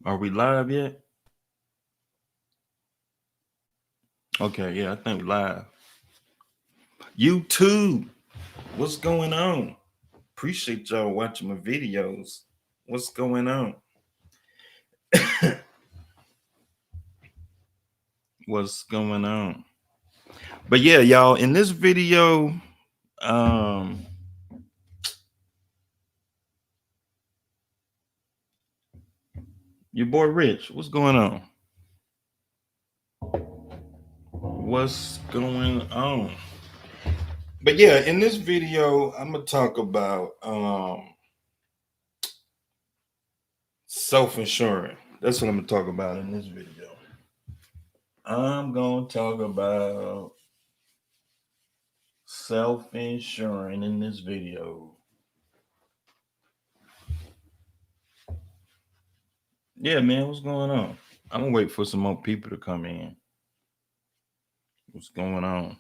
Are we live yet? Okay, yeah, I think we live. YouTube, what's going on? Appreciate y'all watching my videos. What's going on? What's going on? But yeah, y'all, in this video, um, your boy Rich, what's going on? What's going on? But yeah, in this video, I'm gonna talk about self-insuring. That's what I'm gonna talk about in this video. I'm gonna talk about self-insuring in this video. Yeah, man, what's going on? I'm gonna wait for some more people to come in. What's going on?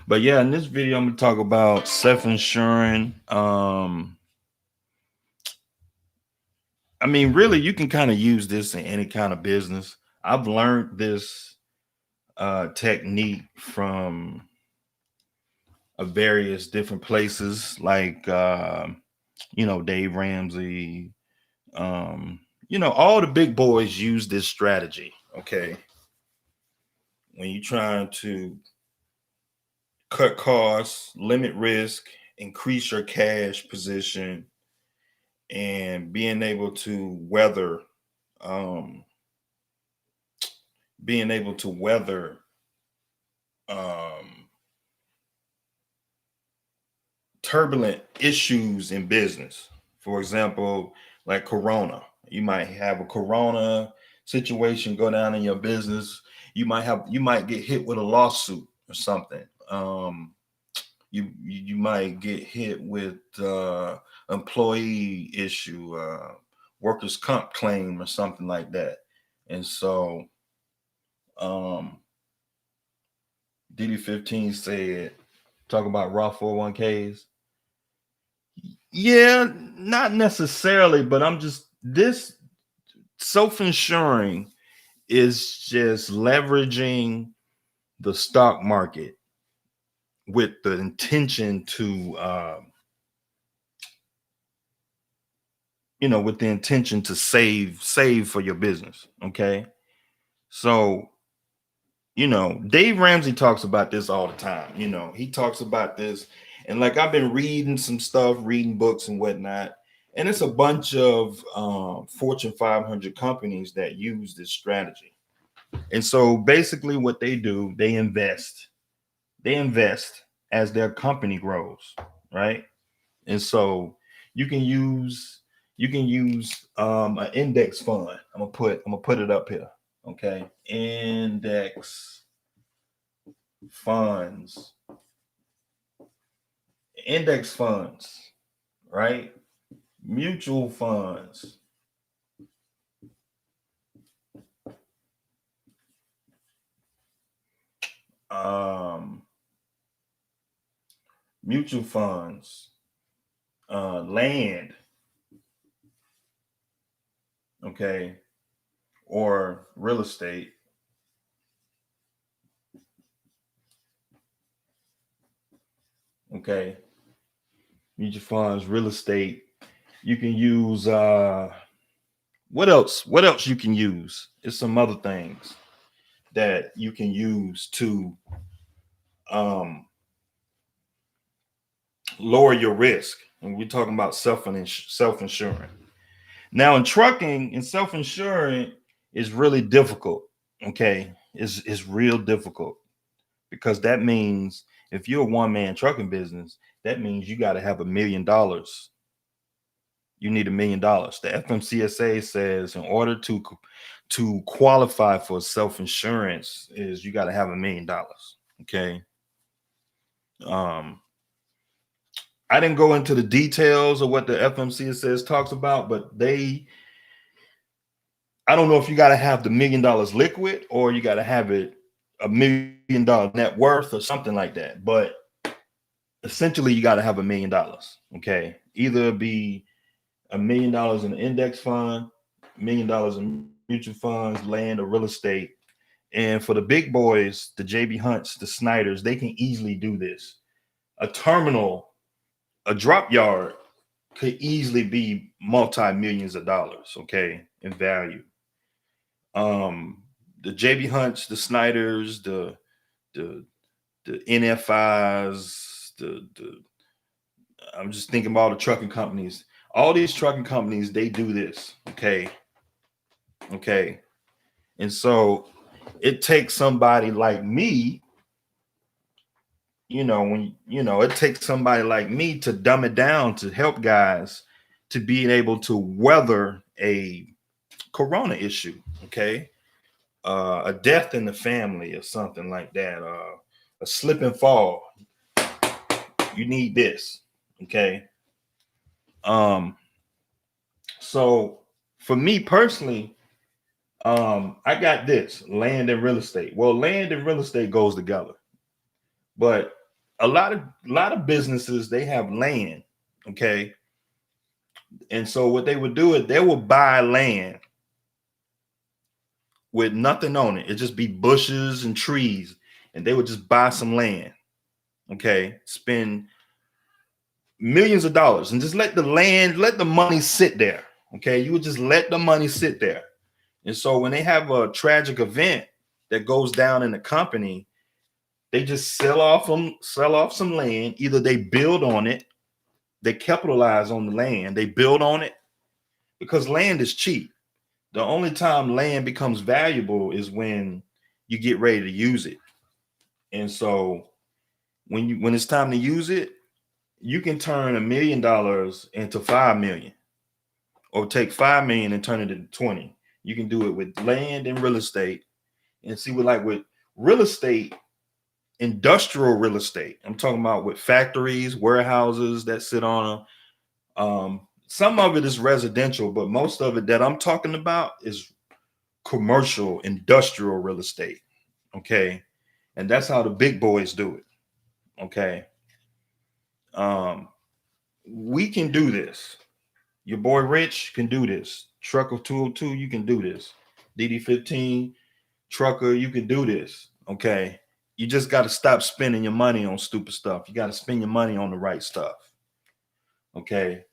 But yeah, in this video, I'm gonna talk about self-insuring. I mean, really, you can kind of use this in any kind of business. I've learned this technique from various different places, like Dave Ramsey. Um, all the big boys use this strategy. Okay, when you're trying to cut costs, limit risk, increase your cash position, and um, being able to weather um, turbulent issues in business. For example, like Corona, you might have a Corona situation go down in your business. You might get hit with a lawsuit or something. You might get hit with employee issue, workers' comp claim, or something like that. And so, um, DD15 said, talk about Raw 401ks. Yeah, not necessarily, but I'm just this self-insuring is just leveraging the stock market with the intention to with the intention to save for your business. Okay. So, Dave Ramsey talks about this all the time. He talks about this, and like I've been reading some stuff, reading books and whatnot, and it's a bunch of Fortune 500 companies that use this strategy. And so basically what they do, they invest as their company grows, right? And so you can use an index fund. I'm gonna put it up here. Okay. Funds, index funds, right? Mutual funds. Um, Mutual funds, land, okay, or real estate. Okay. Mutual funds, real estate. You can use what else? What else you can use? It's some other things that you can use to um lower your risk. And we're talking about self-insuring. Now in trucking and self-insuring is really difficult. Okay. It's real difficult because that means if you're a one-man trucking business, that means you got to have $1 million. You need $1 million. The FMCSA says in order to qualify for self-insurance is you got to have $1 million. Okay. Um, I didn't go into the details of what the FMCSA talks about, but I don't know if you got to have the $1 million liquid or you got to have it $1 million net worth or something like that. But essentially, you got to have $1 million. Okay. Either be $1 million in an index fund $1 million in mutual funds, land, or real estate. And for the big boys, the JB Hunts, the Snyders, they can easily do this. A terminal, a drop yard could easily be multi-millions of dollars, okay, in value. Um, the JB Hunts, the Snyders, the the NFIs, the I'm just thinking about the trucking companies. All these trucking companies, they do this, okay, okay. And so it takes somebody like me, it takes somebody like me to dumb it down to help guys to being able to weather a corona issue, okay, a death in the family or something like that, a slip and fall. You need this, okay. um so for me personally, I got this land and real estate. Well, land and real estate goes together, but a lot of businesses, they have land, okay. And so what they would do is they would buy land with nothing on it. It just be bushes and trees, and they would just buy some land, okay, spend millions of dollars and just let the money sit there, okay. You would just let the money sit there. And so when they have a tragic event that goes down in the company, they just sell off some land. Either they build on it, they capitalize on the land, they build on it, because land is cheap. The only time land becomes valuable is when you get ready to use it. And so when it's time to use it, you can turn $1 million into 5 million, or take 5 million and turn it into 20. You can do it with land and real estate. And see, with real estate, industrial real estate, I'm talking about with factories, warehouses that sit on them. Some of it is residential, but most of it that I'm talking about is commercial, industrial real estate. Okay. And that's how the big boys do it. Okay. Um, we can do this. Your boy Rich can do this. Trucker 202, you can do this. DD15, Trucker, you can do this. Okay. You just got to stop spending your money on stupid stuff. You got to spend your money on the right stuff. Okay.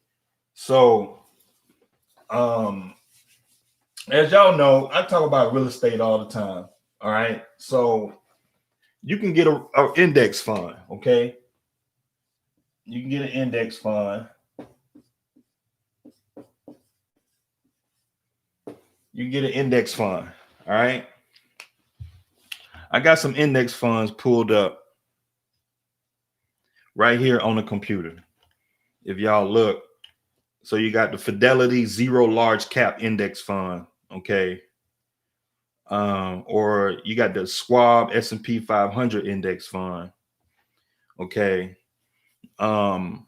So, as y'all know, I talk about real estate all the time. All right. So you can get a index fund. Okay. You can get an index fund. You can get an index fund. All right. I got some index funds pulled up right here on the computer. If y'all look, so you got the Fidelity Zero Large Cap Index Fund. Okay. Or you got the Schwab S&P 500 Index Fund. Okay. Um,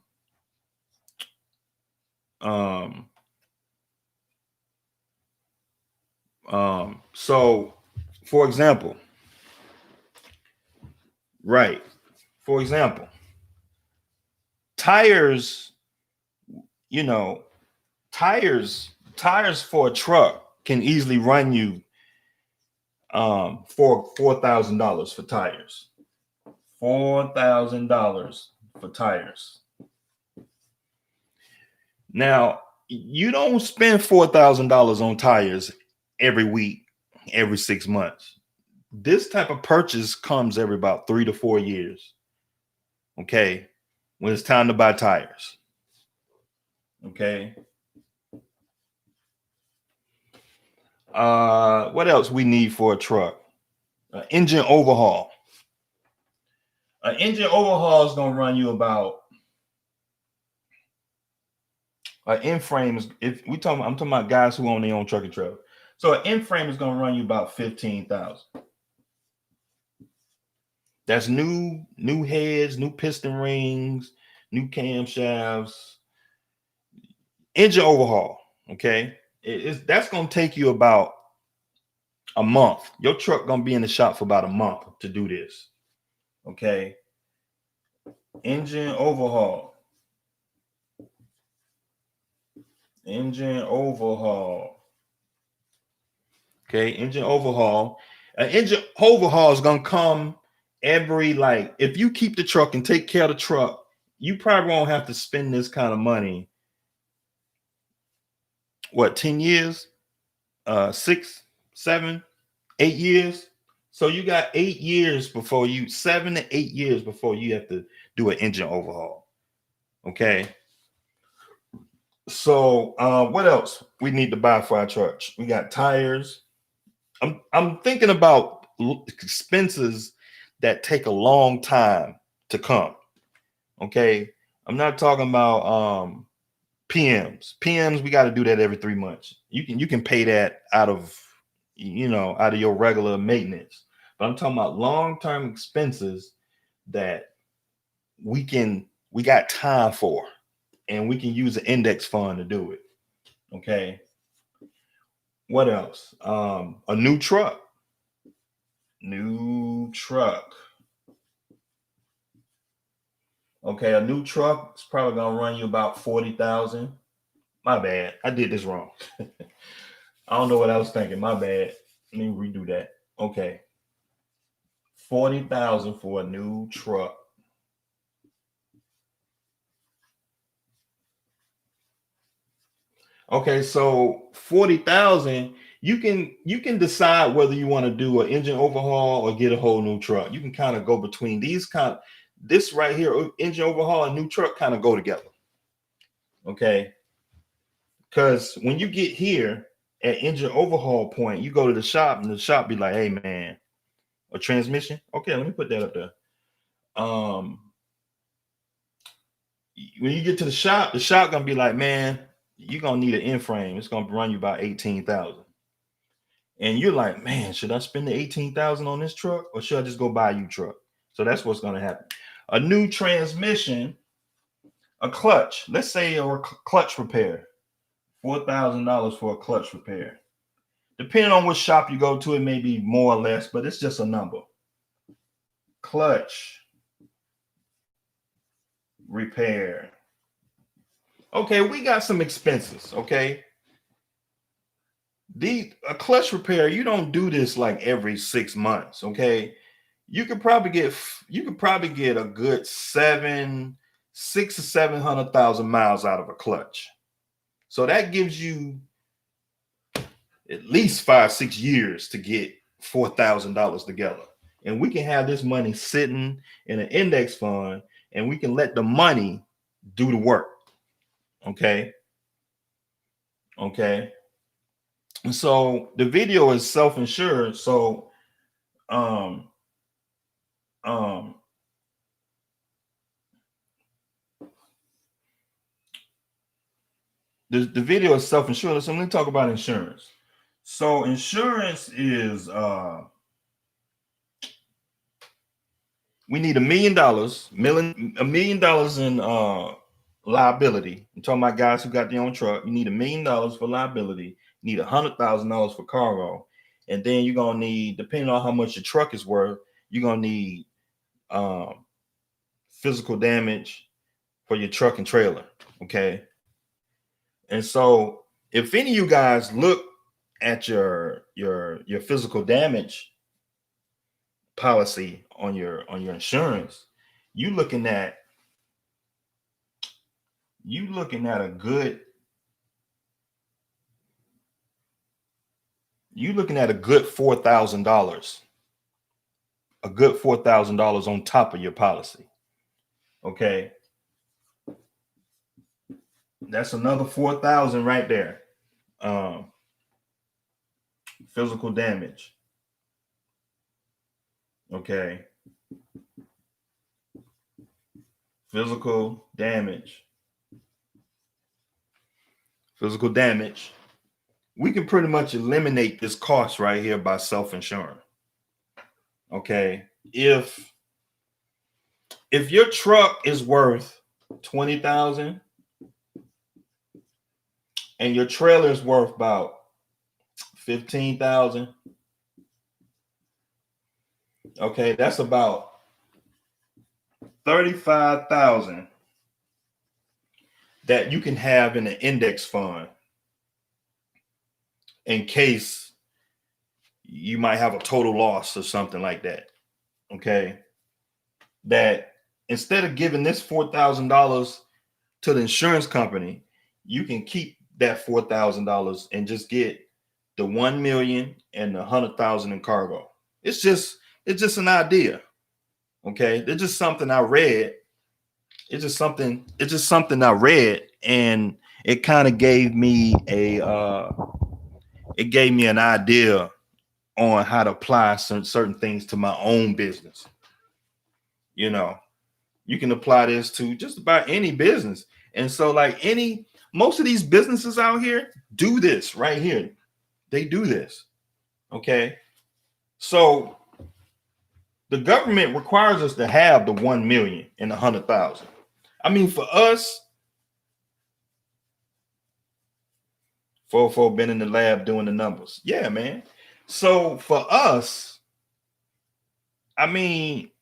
um, so for example, right. For example, tires, you know, tires for a truck can easily run you for $4,000 for tires. $4,000 for tires. Now, you don't spend $4,000 on tires every week, every 6 months. This type of purchase comes every about 3 to 4 years. Okay. When it's time to buy tires. Okay. What else we need for a truck? Engine overhaul. An engine overhaul is gonna run you about end frames. If I'm talking about guys who own their own truck and trailer. So an end frame is gonna run you about 15,000. That's new heads, new piston rings, new camshafts, engine overhaul. Okay, that's gonna take you about a month. Your truck gonna be in the shop for about a month to do this. Okay, engine overhaul. Engine overhaul. Okay, engine overhaul. An engine overhaul is gonna come every, like, if you keep the truck and take care of the truck, you probably won't have to spend this kind of money. What, 10 years? 6, 7, 8 years. So you got 8 years before you, 7 to 8 years before you have to do an engine overhaul. Okay. So what else we need to buy for our truck? We got tires. I'm thinking about expenses that take a long time to come. Okay. I'm not talking about PMs. We got to do that every 3 months. You can pay that out of your regular maintenance. But I'm talking about long-term expenses that we got time for, and we can use an index fund to do it. Okay. What else? A new truck. New truck. Okay, a new truck is probably gonna run you about 40,000. My bad. I did this wrong. I don't know what I was thinking. My bad. Let me redo that. Okay. 40,000 for a new truck. Okay, so 40,000, you can decide whether you want to do an engine overhaul or get a whole new truck. You can kind of go between this right here, engine overhaul and new truck, kind of go together. Okay. Because when you get here at engine overhaul point, you go to the shop and the shop be like, hey man, a transmission. Okay, let me put that up there. When you get to the shop gonna be like, man, you're gonna need an end frame. It's gonna run you about 18,000. And you're like, man, should I spend the 18,000 on this truck, or should I just go buy a new truck? So that's what's gonna happen. A new transmission, a clutch. Let's say a clutch repair, $4,000 for a clutch repair. Depending on which shop you go to, it may be more or less, but it's just a number. Clutch repair. Okay, we got some expenses. Okay, a clutch repair, you don't do this like every 6 months. Okay, you could probably get a good 6 to 700,000 miles out of a clutch. So that gives you at least 5-6 years to get $4,000 together. And we can have this money sitting in an index fund, and we can let the money do the work. Okay. Okay. And so the video is self-insured. So um the video is self-insured. So let me talk about insurance. So insurance is we need $1 million in liability. I'm talking about guys who got their own truck. You need $1 million for liability. You need $100,000 for cargo, and then you're gonna need, depending on how much your truck is worth, you're gonna need physical damage for your truck and trailer. Okay, and so if any of you guys look at your physical damage policy on your insurance, you looking at a good $4,000, on top of your policy. Okay, that's another 4,000 right there. Physical damage. Okay, physical damage. We can pretty much eliminate this cost right here by self-insuring. Okay, if your truck is worth 20,000 and your trailer is worth about 15,000, okay, that's about 35,000 that you can have in an index fund in case you might have a total loss or something like that. Okay. That instead of giving this $4,000 to the insurance company, you can keep that $4,000 and just get the 1 million and the 100,000 in cargo. It's just an idea. Okay. It's just something I read. It's just something I read, and it kind of gave me an idea on how to apply certain things to my own business. You know, you can apply this to just about any business. And so, like most of these businesses out here do this right here. They do this. Okay. So the government requires us to have the 1 million and 100,000. I mean, for us, for been in the lab doing the numbers. Yeah, man. So for us, I mean,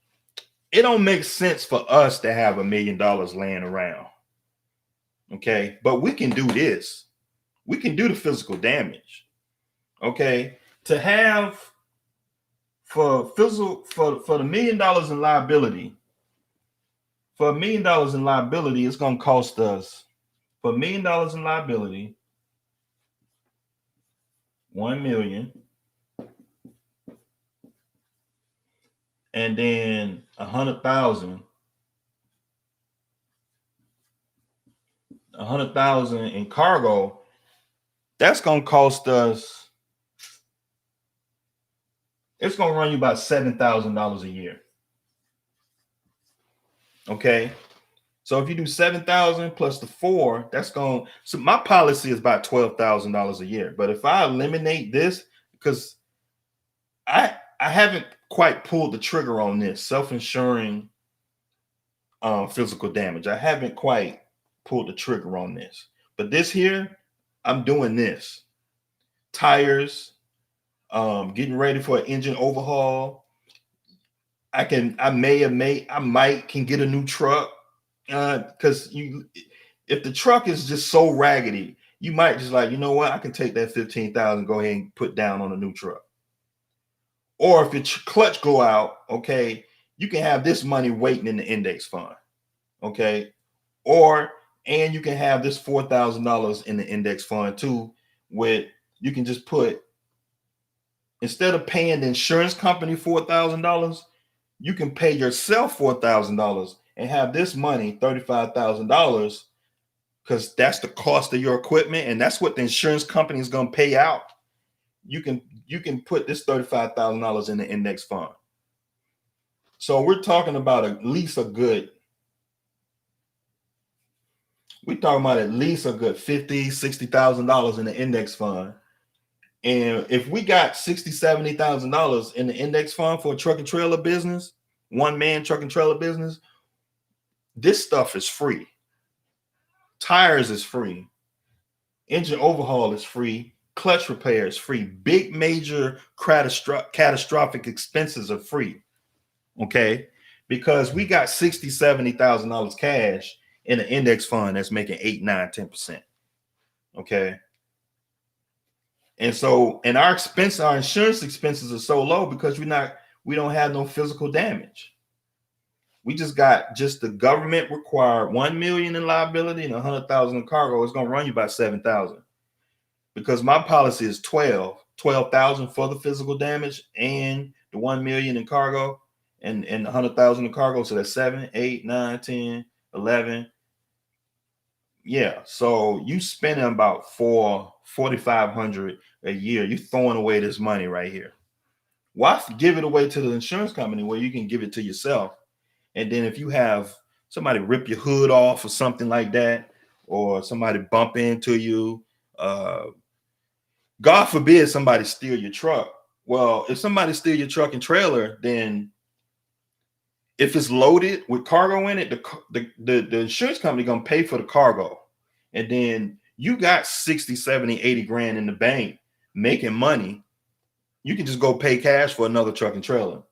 it don't make sense for us to have $1 million laying around. Okay. But we can do this. We can do the physical damage. Okay. To have for the $1 million in liability, for $1 million in liability, it's going to cost us for $1 million in liability, 1 million, and then 100,000 in cargo. That's going to cost us, it's going to run you about $7,000 a year. Okay. So if you do 7,000 plus the 4, so my policy is about $12,000 a year. But if I eliminate this, because I haven't quite pulled the trigger on this self-insuring physical damage. I haven't quite pulled the trigger on this. But this here, I'm doing this. Tires, getting ready for an engine overhaul. I might can get a new truck. Because if the truck is just so raggedy, you might just like, you know what, I can take that 15,000, go ahead and put down on a new truck. Or if your clutch go out, okay, you can have this money waiting in the index fund, okay, and you can have this $4,000 in the index fund too. You can just put, instead of paying the insurance company $4,000, you can pay yourself $4,000 and have this money, $35,000, because that's the cost of your equipment, and that's what the insurance company is going to pay out. You can put this $35,000 in the index fund. So we're talking about at least a good $50,000, $60,000 in the index fund. And if we got $60,000, $70,000 in the index fund for a truck and trailer business, one man truck and trailer business, this stuff is free. Tires is free. Engine overhaul is free. Clutch repair is free. Big major catastrophic expenses are free. Okay. Because we got $60,000, $70,000 cash in an index fund that's making 8, 9, 10%. Okay. And so, and our insurance expenses are so low because we don't have no physical damage. We just got the government required 1 million in liability and 100,000 in cargo. It's going to run you about 7,000, because my policy is 12,000 for the physical damage and the 1 million in cargo and 100,000 in cargo. So that's 7, 8, 9, 10, 11. Yeah. So you spending about $4,500 a year. You're throwing away this money right here. Why give it away to the insurance company where you can give it to yourself? And then if you have somebody rip your hood off or something like that, or somebody bump into you, God forbid somebody steal your truck. Well, if somebody steal your truck and trailer, then if it's loaded with cargo in it, the insurance company gonna pay for the cargo. And then you got 60, 70, 80 grand in the bank making money. You can just go pay cash for another truck and trailer.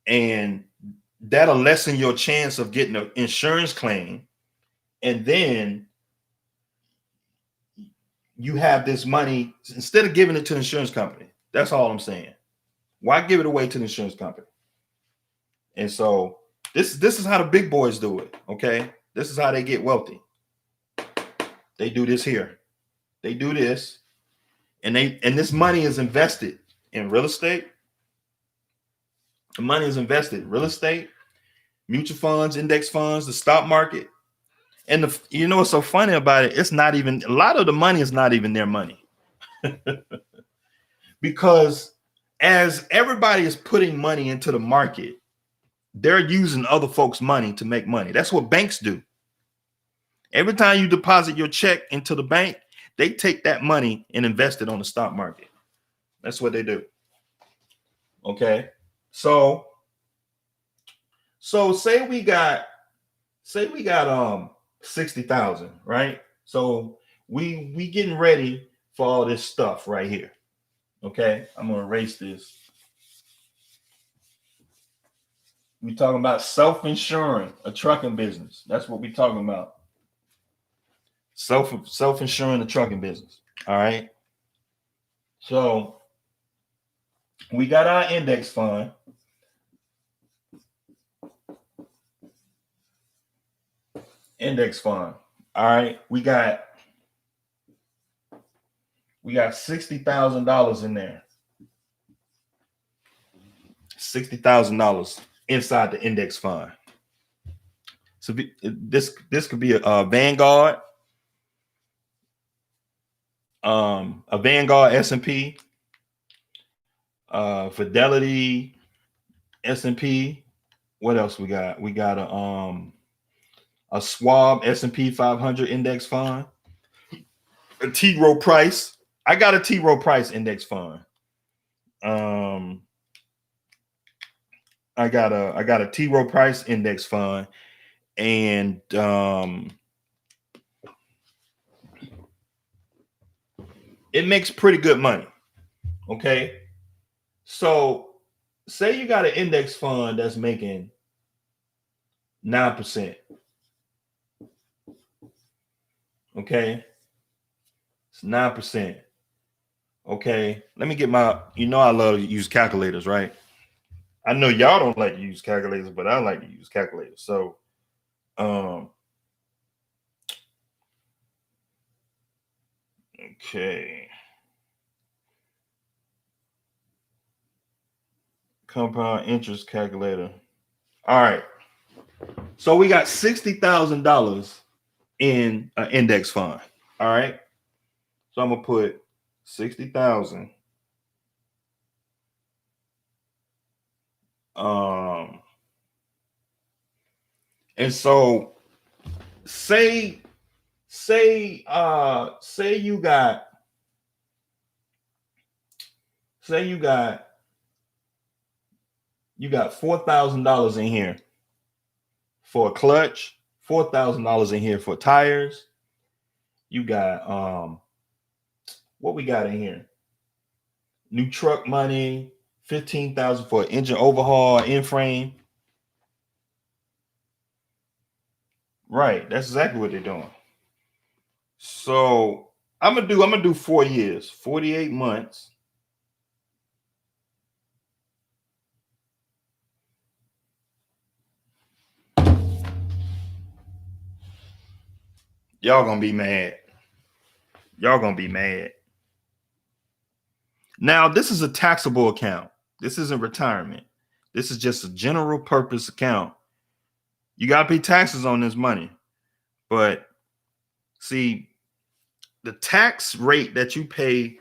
And that'll lessen your chance of getting an insurance claim. And then you have this money, instead of giving it to the insurance company, That's all I'm saying. Why give it away to the insurance company? And so this is how the big boys do it. Okay, this is how they get wealthy. They do this here. They do this, and this money is invested in real estate. The money is invested in real estate, mutual funds, index funds, the stock market. And you know what's so funny about it? It's not even, a lot of the money is not even their money. Because as everybody is putting money into the market, they're using other folks' money to make money. That's what banks do. Every time you deposit your check into the bank, they take that money and invest it on the stock market. That's what they do. Okay. So say we got 60,000, right? So we getting ready for all this stuff right here. Okay, I'm gonna erase this. We talking about self-insuring a trucking business. That's what we talking about. Self-insuring the trucking business. All right. So we got our index fund. Index fund. All right. We got $60,000 in there. $60,000 inside the index fund. So this could be a Vanguard, S&P, Fidelity, S&P. What else we got? We got a Schwab S&P 500 index fund, a T. Rowe Price. I got a T. Rowe Price index fund. I got a T. Rowe Price index fund, and it makes pretty good money. Okay, so say you got an index fund that's making 9%. Okay, it's 9%. Okay, let me get my. You know I love to use calculators, right? I know y'all don't like to use calculators, but I like to use calculators. So, okay. Compound interest calculator. All right. So we got $60,000 in an index fund. All right. So I'm gonna put 60,000. And so say you got $4,000 in here for a clutch, $4,000 in here for tires. You got what we got in here? New truck money, 15,000 for an engine overhaul, in frame. Right, that's exactly what they're doing. So I'm gonna do 4 years, 48 months. Y'all gonna be mad. Y'all gonna be mad. Now, this is a taxable account. This isn't retirement. This is just a general purpose account. You gotta pay taxes on this money. But see, the tax rate that you pay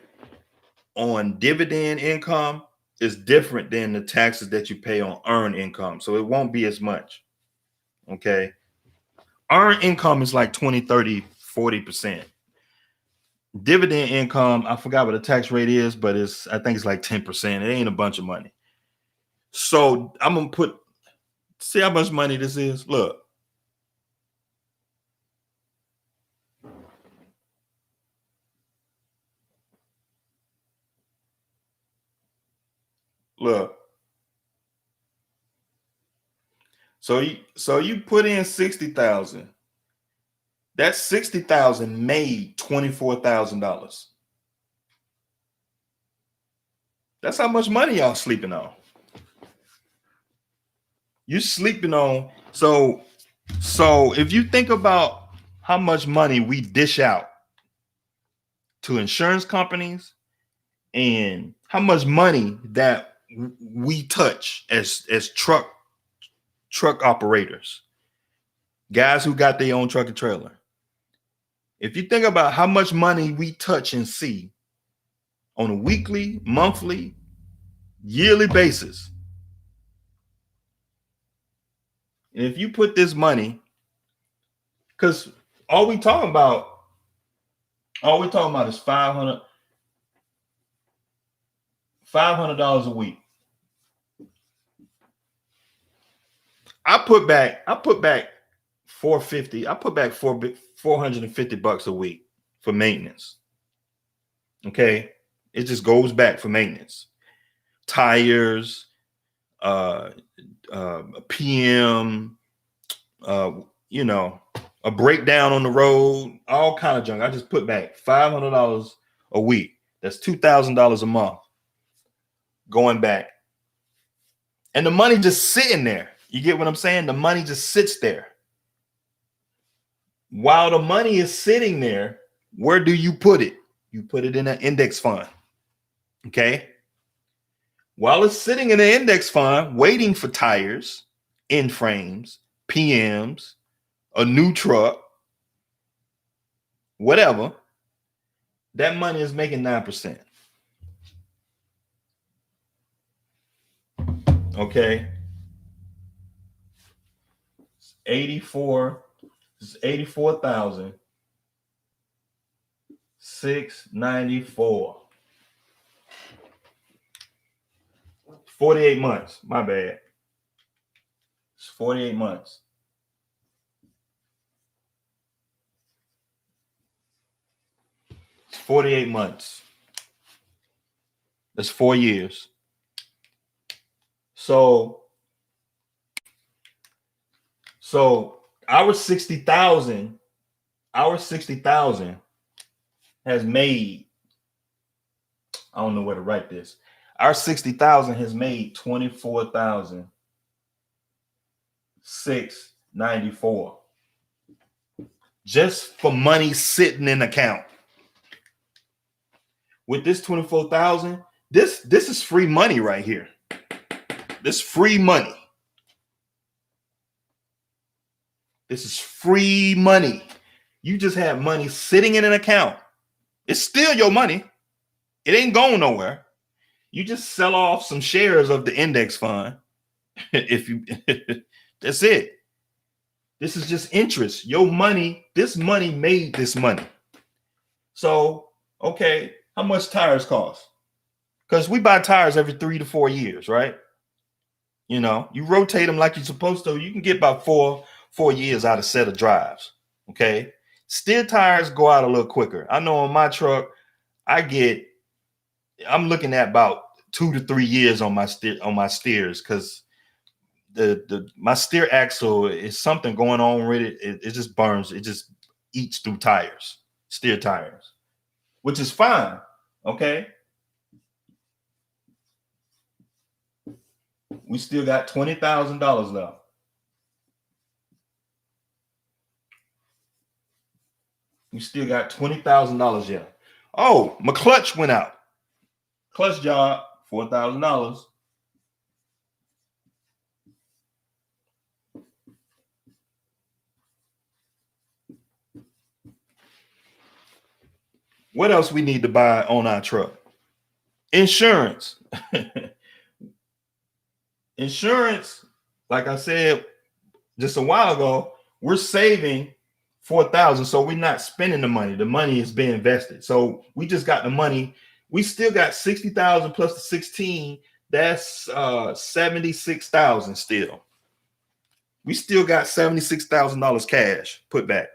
on dividend income is different than the taxes that you pay on earned income. So it won't be as much. Okay. Earned income is like 20, 30, 40%. Dividend income, I forgot what the tax rate is, but I think it's like 10%. It ain't a bunch of money. So I'm gonna see how much money this is. Look. Look. So you put in 60,000. That 60,000 made $24,000. That's how much money y'all sleeping on. You're sleeping on. So if you think about how much money we dish out to insurance companies and how much money that we touch as truck operators, guys who got their own truck and trailer. If you think about how much money we touch and see on a weekly, monthly, yearly basis, and if you put this money, because all we talking about is $500 a week. I put back 450. I put back $450 a week for maintenance. Okay, it just goes back for maintenance, tires, PM, a breakdown on the road, all kind of junk. I just put back $500 a week. That's $2,000 a month going back, and the money just sitting there. You get what I'm saying? The money just sits there. While the money is sitting there, where do you put it? You put it in an index fund. Okay. While it's sitting in an index fund, waiting for tires, end frames, PMs, a new truck, whatever, that money is making 9%. Okay. It's 84,694. 48 months. My bad. It's 48 months. It's 48 months. That's 4 years. So our 60,000 has made, I don't know where to write this. Our 60,000 has made 24,694 just for money sitting in account. With this 24,000, this is free money right here. This free money. This is free money. You just have money sitting in an account. It's still your money. It ain't going nowhere. You just sell off some shares of the index fund. That's it. This is just interest. Your money, this money made this money. So, okay, how much tires cost? Because we buy tires every 3 to 4 years, right? You rotate them like you're supposed to. You can get about four years out of a set of drives. Okay. Steer tires go out a little quicker. I know on my truck, I'm looking at about 2 to 3 years on my steers, because my steer axle is something going on with it. It just burns. It just eats through steer tires, which is fine. Okay. We still got $20,000 left. We still got $20,000 left. Oh, my clutch went out. Clutch job, $4,000. What else we need to buy on our truck? Insurance. Insurance, like I said just a while ago, we're saving $4,000, so we're not spending the money. The money is being invested. So we just got the money. We still got 60,000 plus the 16. That's 76,000 still. We still got $76,000 cash put back.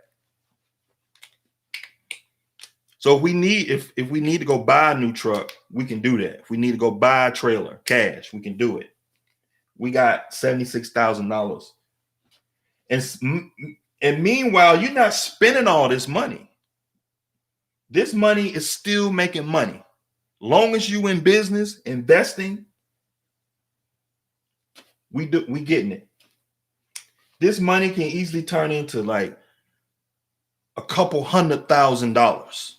So if we need to go buy a new truck, we can do that. If we need to go buy a trailer, cash, we can do it. We got $76,000. And meanwhile, you're not spending all this money. This money is still making money. Long as you in business investing, we getting it. This money can easily turn into like a couple $100,000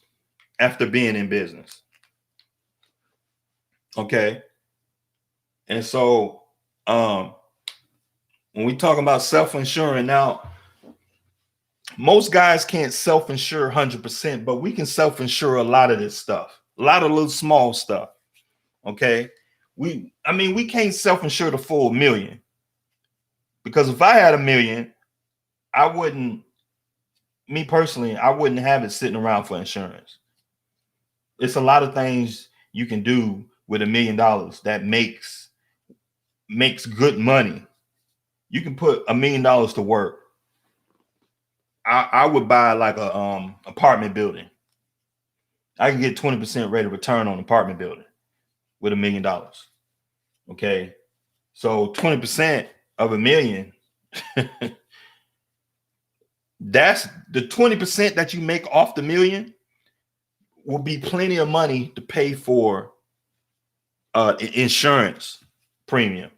after being in business. Okay. And so when we talk about self-insuring now, most guys can't self-insure 100%, but we can self-insure a lot of this stuff, a lot of little small stuff. Okay. We can't self-insure the full million, because if I had a million, I wouldn't, me personally, I wouldn't have it sitting around for insurance. It's a lot of things you can do with $1 million that makes good money. You can put $1 million to work. I would buy like a apartment building. I can get 20% rate of return on apartment building with $1 million. Okay. So 20% of $1 million, that's the 20% that you make off the million will be plenty of money to pay for insurance premium.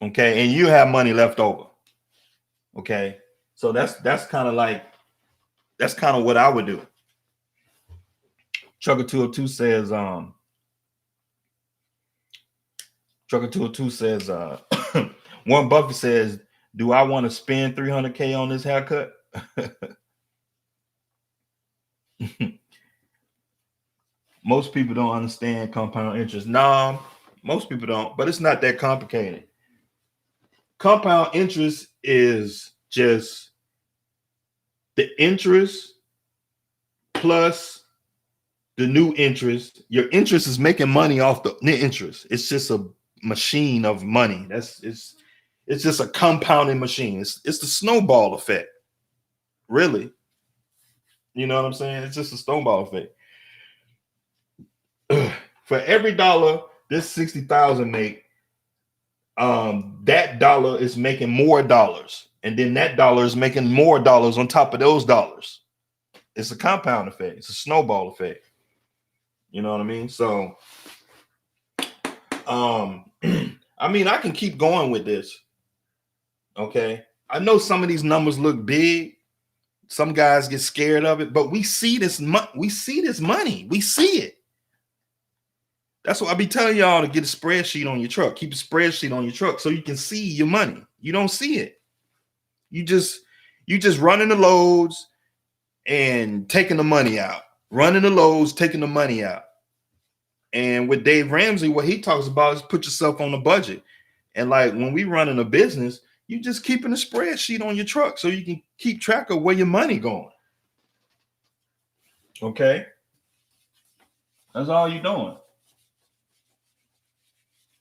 Okay. And you have money left over. Okay. So that's kind of what I would do. Trucker 202 says, Warren Buffett says, do I want to spend $300K on this haircut? Most people don't understand compound interest. No, most people don't, but it's not that complicated. Compound interest is just the interest plus the new interest. Your interest is making money off the net interest. It's just a machine of money. It's just a compounding machine. It's the snowball effect. Really. You know what I'm saying? It's just a snowball effect. For every dollar this 60,000 make, that dollar is making more dollars, and then that dollar is making more dollars on top of those dollars. It's a compound effect. It's a snowball effect. You know what I mean? So I can keep going with this. Okay. I know some of these numbers look big. Some guys get scared of it, but we see this money. We see it. That's why I be telling y'all to get a spreadsheet on your truck. Keep a spreadsheet on your truck so you can see your money. You don't see it. You just running the loads and taking the money out. Running the loads, taking the money out. And with Dave Ramsey, what he talks about is put yourself on a budget. And like when we running a business, you just keeping a spreadsheet on your truck so you can keep track of where your money going. Okay. That's all you're doing.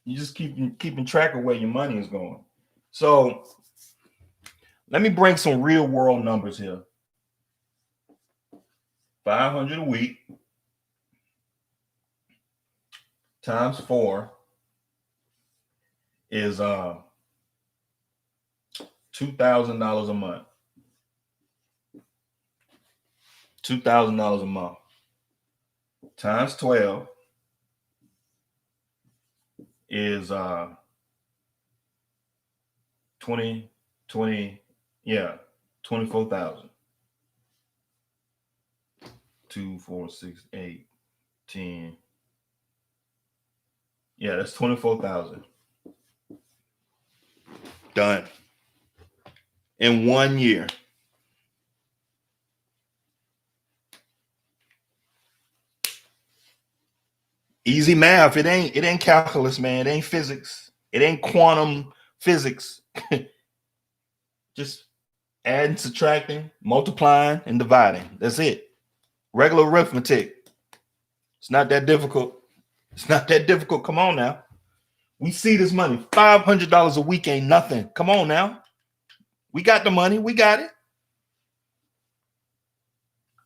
You just keeping track of where your money is going. So let me bring some real world numbers here. 500 a week times 4 is $2,000 a month. $2,000 a month times 12 is 24,000. 2, 4, 6, 8, 10. Yeah, that's 24,000. Done. In 1 year. Easy math. It ain't calculus, man. It ain't physics. It ain't quantum physics. Just adding, subtracting, multiplying, and dividing. That's it. Regular arithmetic. It's not that difficult. It's not that difficult. Come on now. We see this money. $500 a week ain't nothing. Come on now. We got the money. We got it.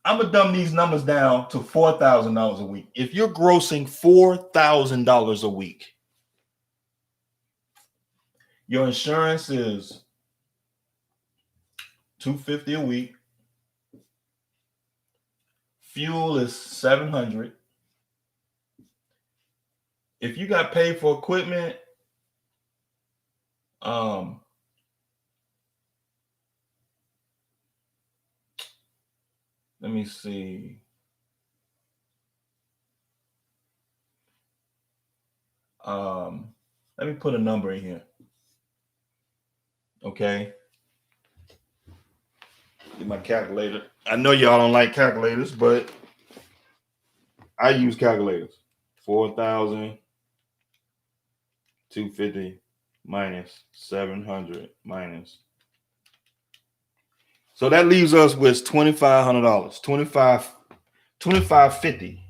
I'm going to dumb these numbers down to $4,000 a week. If you're grossing $4,000 a week, your insurance is $250 a week. Fuel is $700. if you got paid for equipment, let me see. Let me put a number in here. Okay. Get my calculator. I know y'all don't like calculators, but I use calculators. 4,250 minus 700 minus. So that leaves us with $2,500. 2550.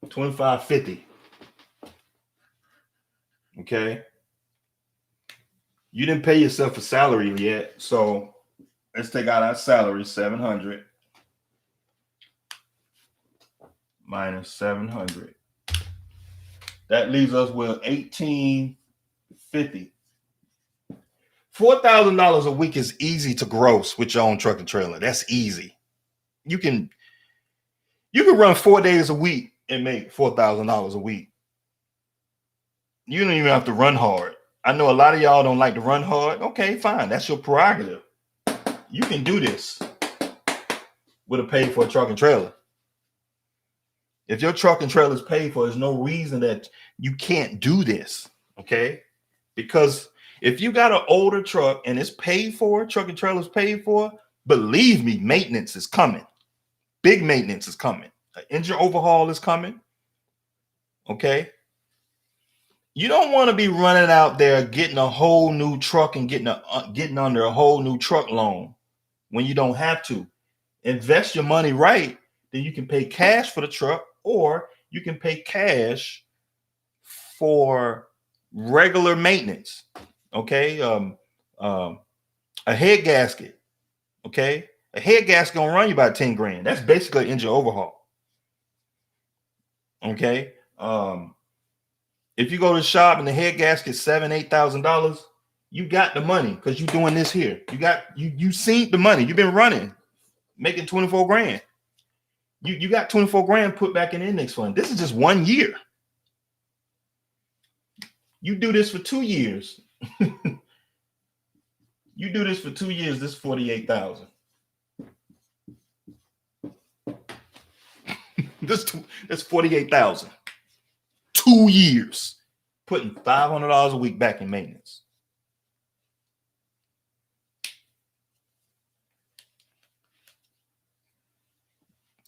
$2,550. Okay. You didn't pay yourself a salary yet, so let's take out our salary, 700 minus 700. That leaves us with 1,850. $4,000 a week is easy to gross with your own truck and trailer. That's easy. You can run 4 days a week and make $4,000 a week. You don't even have to run hard. I know a lot of y'all don't like to run hard. Okay, fine. That's your prerogative. You can do this with a paid for truck and trailer. If your truck and trailer is paid for, there's no reason that you can't do this. Okay? Because if you got an older truck and it's paid for, truck and trailer is paid for, believe me, maintenance is coming. Big maintenance is coming. An engine overhaul is coming. Okay? You don't want to be running out there getting a whole new truck and getting under a whole new truck loan when you don't have to. Invest your money right, then you can pay cash for the truck, or you can pay cash for regular maintenance. Okay, a head gasket. Okay, a head gasket gonna run you about 10 grand. That's basically an engine overhaul. Okay, if you go to the shop and the head gasket $7,000-8,000, you got the money because you're doing this here. You seen the money. You've been running, making 24 grand. You got 24 grand put back in the index fund. This is just 1 year. You do this for 2 years. You do this for 2 years. This is 48,000. That's 48,000. 2 years, putting $500 a week back in maintenance.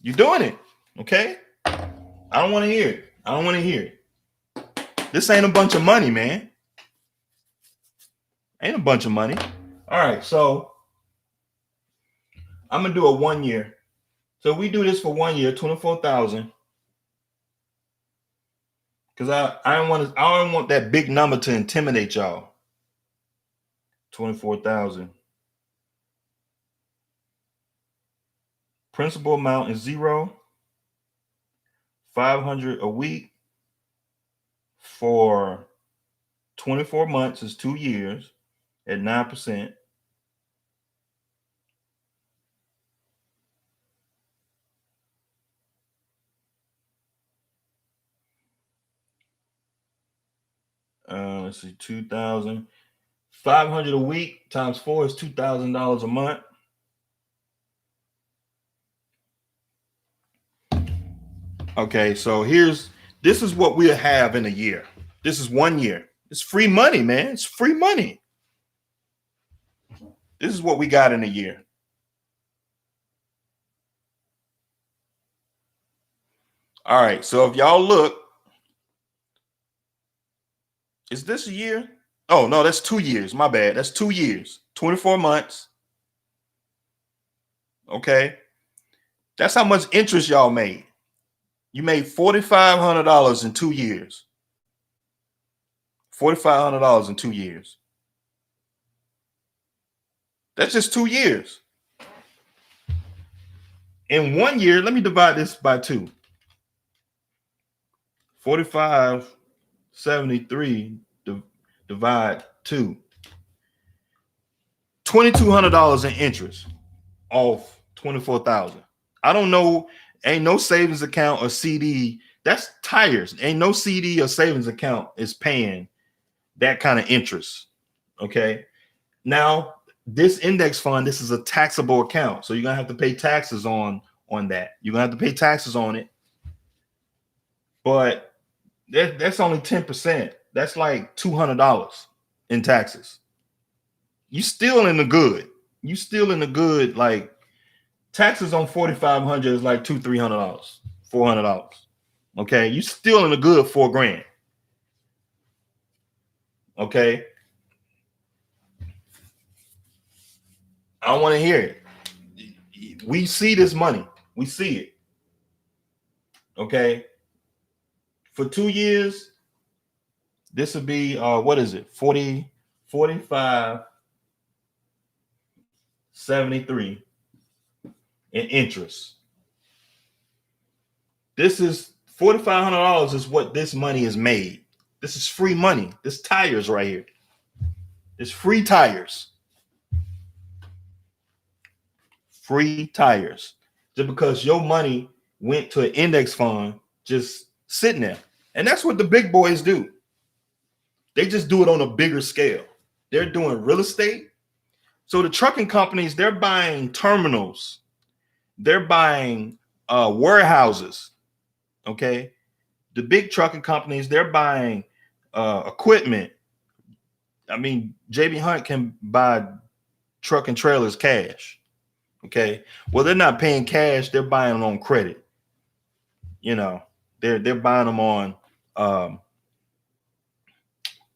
You're doing it, okay? I don't want to hear it. I don't want to hear it. This ain't a bunch of money, man. Ain't a bunch of money. All right, so I'm gonna do a 1 year. So we do this for 1 year, 24,000. Because I don't want that big number to intimidate y'all. 24,000. Principal amount is 0. 500 a week for 24 months is 2 years at 9%. Let's see, 2,000. 500 a week times 4 is $2,000 a month. Okay, so this is what we'll have in a year. This is 1 year. It's free money, man. It's free money. This is what we got in a year. All right, so if y'all look, is this a year? Oh, no, that's 2 years. My bad. That's 2 years. 24 months. Okay. That's how much interest y'all made. You made $4,500 in 2 years. $4,500 in 2 years. That's just 2 years. In 1 year, let me divide this by 2. 4,573 divide 2. $2,200 in interest off 24,000. I don't know Ain't no savings account or CD. That's tires. Ain't no CD or savings account is paying that kind of interest. Okay. Now, this index fund, this is a taxable account. So you're gonna have to pay taxes on that. You're gonna have to pay taxes on it. But that's only 10%. That's like $200 in taxes. You still in the good. You still in the good. Like taxes on 4,500 is like $200-$300, $400. Okay, you still in the good $4,000. Okay, I don't want to hear it. We see this money. We see it. Okay, for 2 years, this would be what is it? 40, 45, 73 in interest. This is $4,500 is what this money is made. This is free money. This tires right here. It's free tires. Free tires. Just because your money went to an index fund just sitting there. And that's what the big boys do. They just do it on a bigger scale. They're doing real estate. So the trucking companies, they're buying terminals. They're buying warehouses. Okay. The big trucking companies, they're buying equipment. I mean, JB Hunt can buy truck and trailers cash. Okay. Well, they're not paying cash, they're buying them on credit. You know, they're buying them on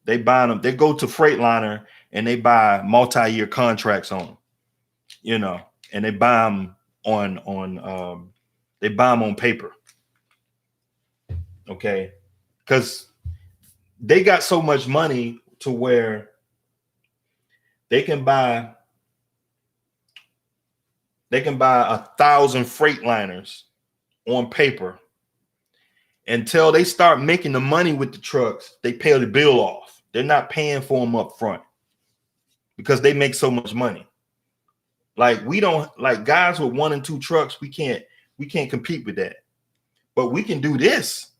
they go to Freightliner and they buy multi-year contracts on them, you know, and they buy them on paper. Okay. Because they got so much money to where they can buy 1,000 Freightliners on paper. Until they start making the money with the trucks, they pay the bill off. They're not paying for them up front because they make so much money. Like we don't, like guys with 1 and 2 trucks, we can't compete with that. But we can do this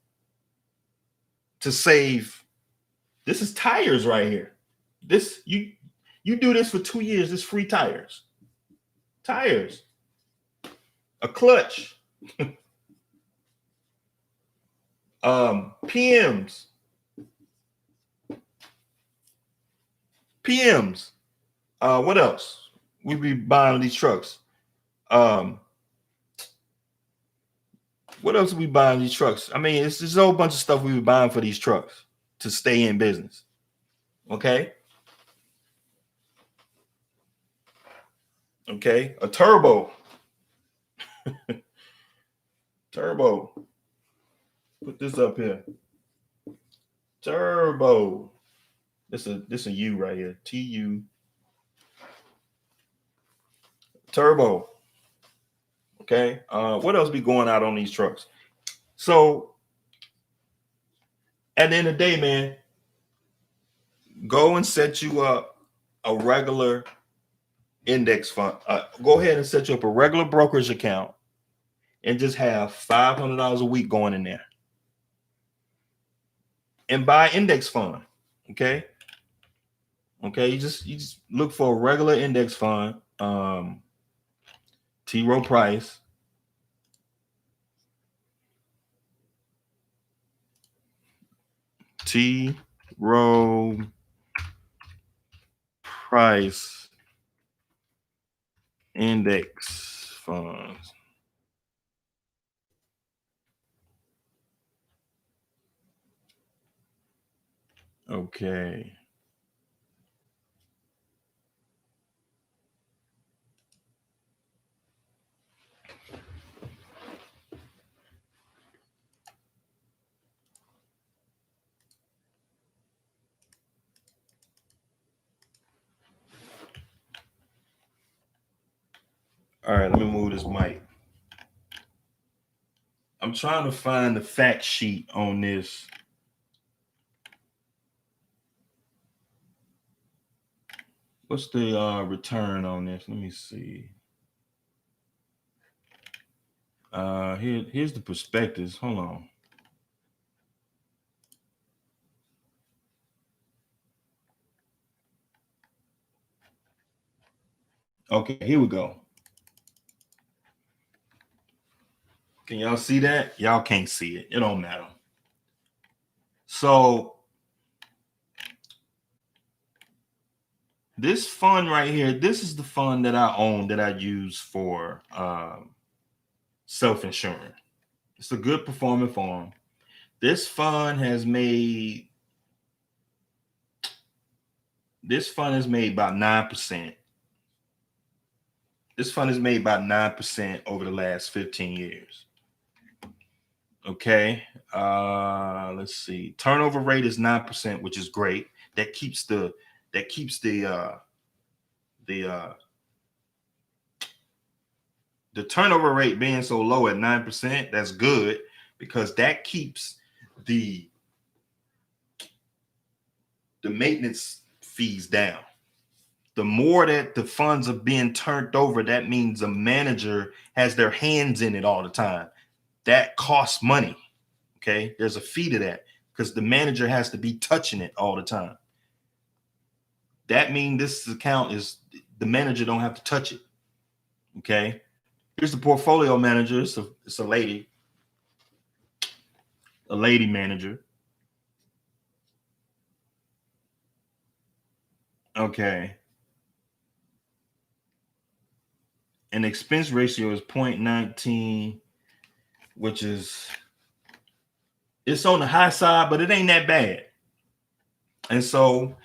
to save. This is tires right here. This you do this for 2 years. This free tires. Tires. A clutch. PMs. What else? We be buying these trucks. What else we buying these trucks? I mean, it's just a whole bunch of stuff we be buying for these trucks to stay in business. Okay. Okay. A turbo. Turbo. Put this up here. Turbo. This a U right here. TU. Turbo. Okay. What else be going out on these trucks? So at the end of the day, man, go and set you up a regular index fund. Go ahead and set you up a regular brokerage account and just have $500 a week going in there. And buy index fund. Okay. Okay. You just look for a regular index fund. T. Rowe Price. T. Rowe Price index funds. Okay. All right, let me move this mic. I'm trying to find the fact sheet on this. What's the return on this? Let me see. Here's the perspectives. Hold on. Okay, here we go. Can y'all see that? Y'all can't see it. It don't matter. So this fund right here, this is the fund that I own that I use for self-insurance. It's a good performing fund. This fund has made about 9%. This fund has made about 9% over the last 15 years. Okay. Let's see. Turnover rate is 9%, which is great. That keeps the turnover rate being so low at 9%. That's good because that keeps the maintenance fees down. The more that the funds are being turned over, that means the manager has their hands in it all the time. That costs money. Okay. There's a fee to that because the manager has to be touching it all the time. That means this account is the manager don't have to touch it. Okay. Here's the portfolio manager. It's a lady manager. Okay. And expense ratio is 0.19, which is, it's on the high side, but it ain't that bad. And so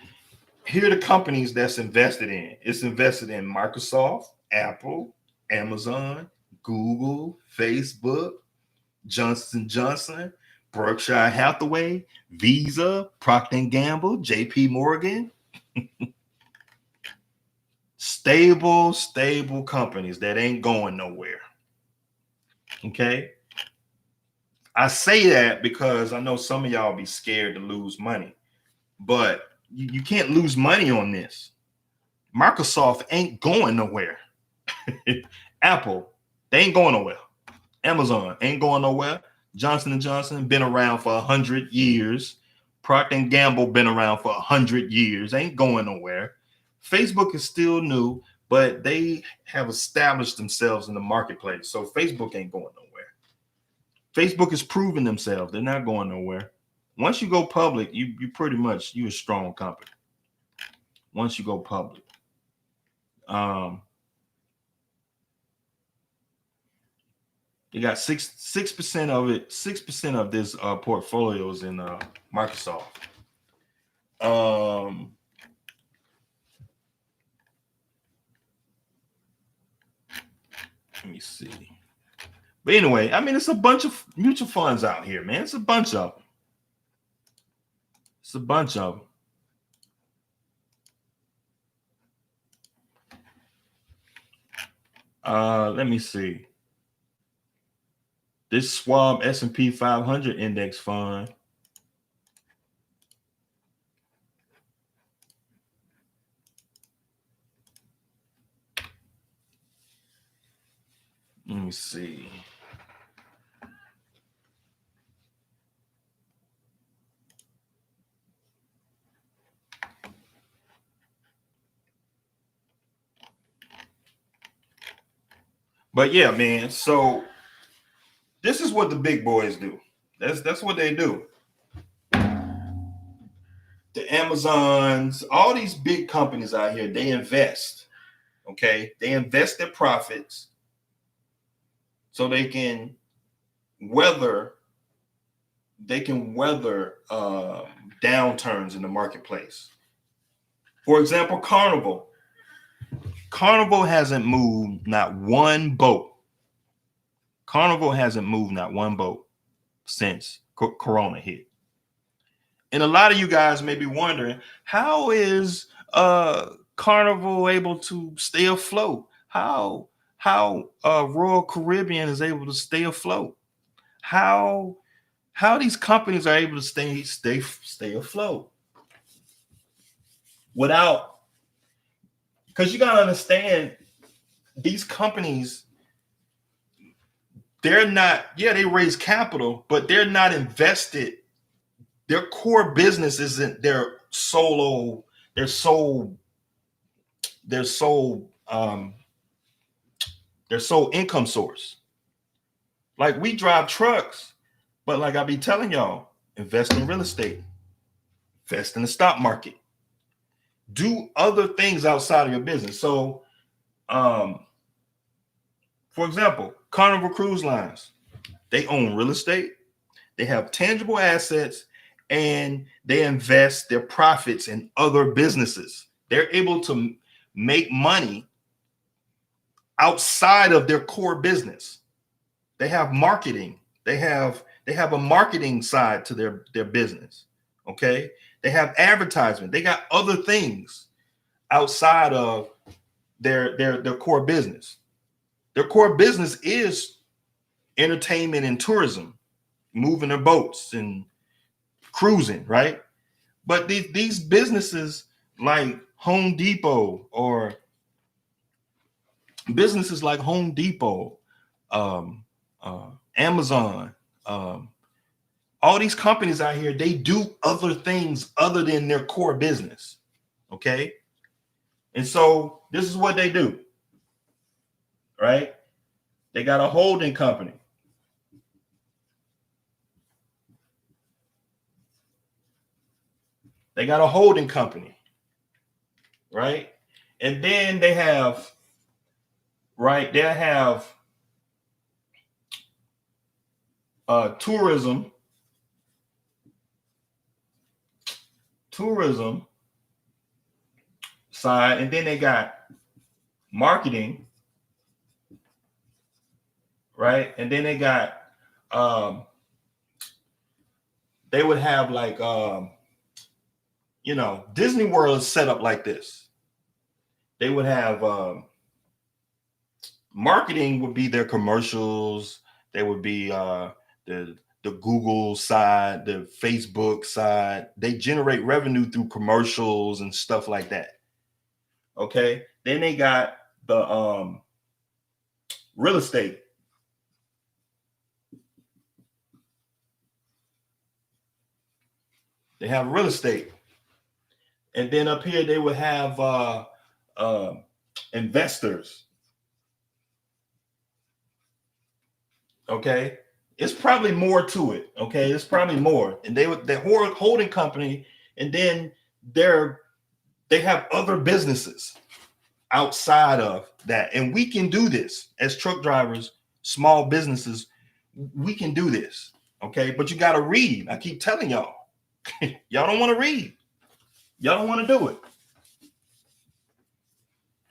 here are the companies that's invested in. It's invested in Microsoft, Apple, Amazon, Google, Facebook, Johnson & Johnson, Berkshire Hathaway, Visa, Procter & Gamble, JP Morgan. Stable companies that ain't going nowhere. Okay. I say that because I know some of y'all be scared to lose money, but you can't lose money on this. Microsoft ain't going nowhere. Apple, they ain't going nowhere. Amazon ain't going nowhere. Johnson & Johnson been around for 100 years. Procter & Gamble been around for 100 years. Ain't going nowhere. Facebook is still new, but they have established themselves in the marketplace. So Facebook ain't going nowhere. Facebook is proving themselves. They're not going nowhere. Once you go public, you pretty much, you a strong company. Once you go public. You got 6% of it. 6% of this portfolio is in Microsoft. Let me see. But anyway, I mean, it's a bunch of mutual funds out here, man. It's a bunch of them. It's a bunch of them. Let me see. This Schwab S&P 500 index fund. Let me see. But yeah, man. So this is what the big boys do. That's what they do. The Amazons, all these big companies out here, they invest. Okay, they invest their profits so they can weather downturns in the marketplace. For example, Carnival hasn't moved not one boat. Carnival hasn't moved not one boat since Corona hit. And a lot of you guys may be wondering, how is Carnival able to stay afloat? How Royal Caribbean is able to stay afloat? How these companies are able to stay afloat without, because you got to understand, these companies, they're not, yeah, they raise capital, but they're not invested. Their core business isn't their sole, their sole, their sole income source. Like we drive trucks, but like I be telling y'all, invest in real estate, invest in the stock market, do other things outside of your business. So, for example, Carnival Cruise Lines, they own real estate, they have tangible assets, and they invest their profits in other businesses. They're able to make money outside of their core business. They have marketing. They have a marketing side to their business. Okay. They have advertisement. They got other things outside of their core business. Their core business is entertainment and tourism, moving their boats and cruising, right? But these businesses like Home Depot or businesses like Home Depot, um, Amazon, um, all these companies out here, they do other things other than their core business. Okay. And so this is what they do, right? They got a holding company. They got a holding company, right? And then they have, right, they have tourism side, and then they got marketing, right? And then they got they would have like Disney World is set up like this. They would have marketing would be their commercials. They would be the Google side, the Facebook side. They generate revenue through commercials and stuff like that. Okay. Then they got the real estate. They have real estate. And then up here they would have investors. Okay. It's probably more to it. Okay. It's probably more. And they're holding company, and then they have other businesses outside of that. And we can do this as truck drivers, small businesses. We can do this. Okay. But you got to read. I keep telling y'all, y'all don't want to read. Y'all don't want to do it.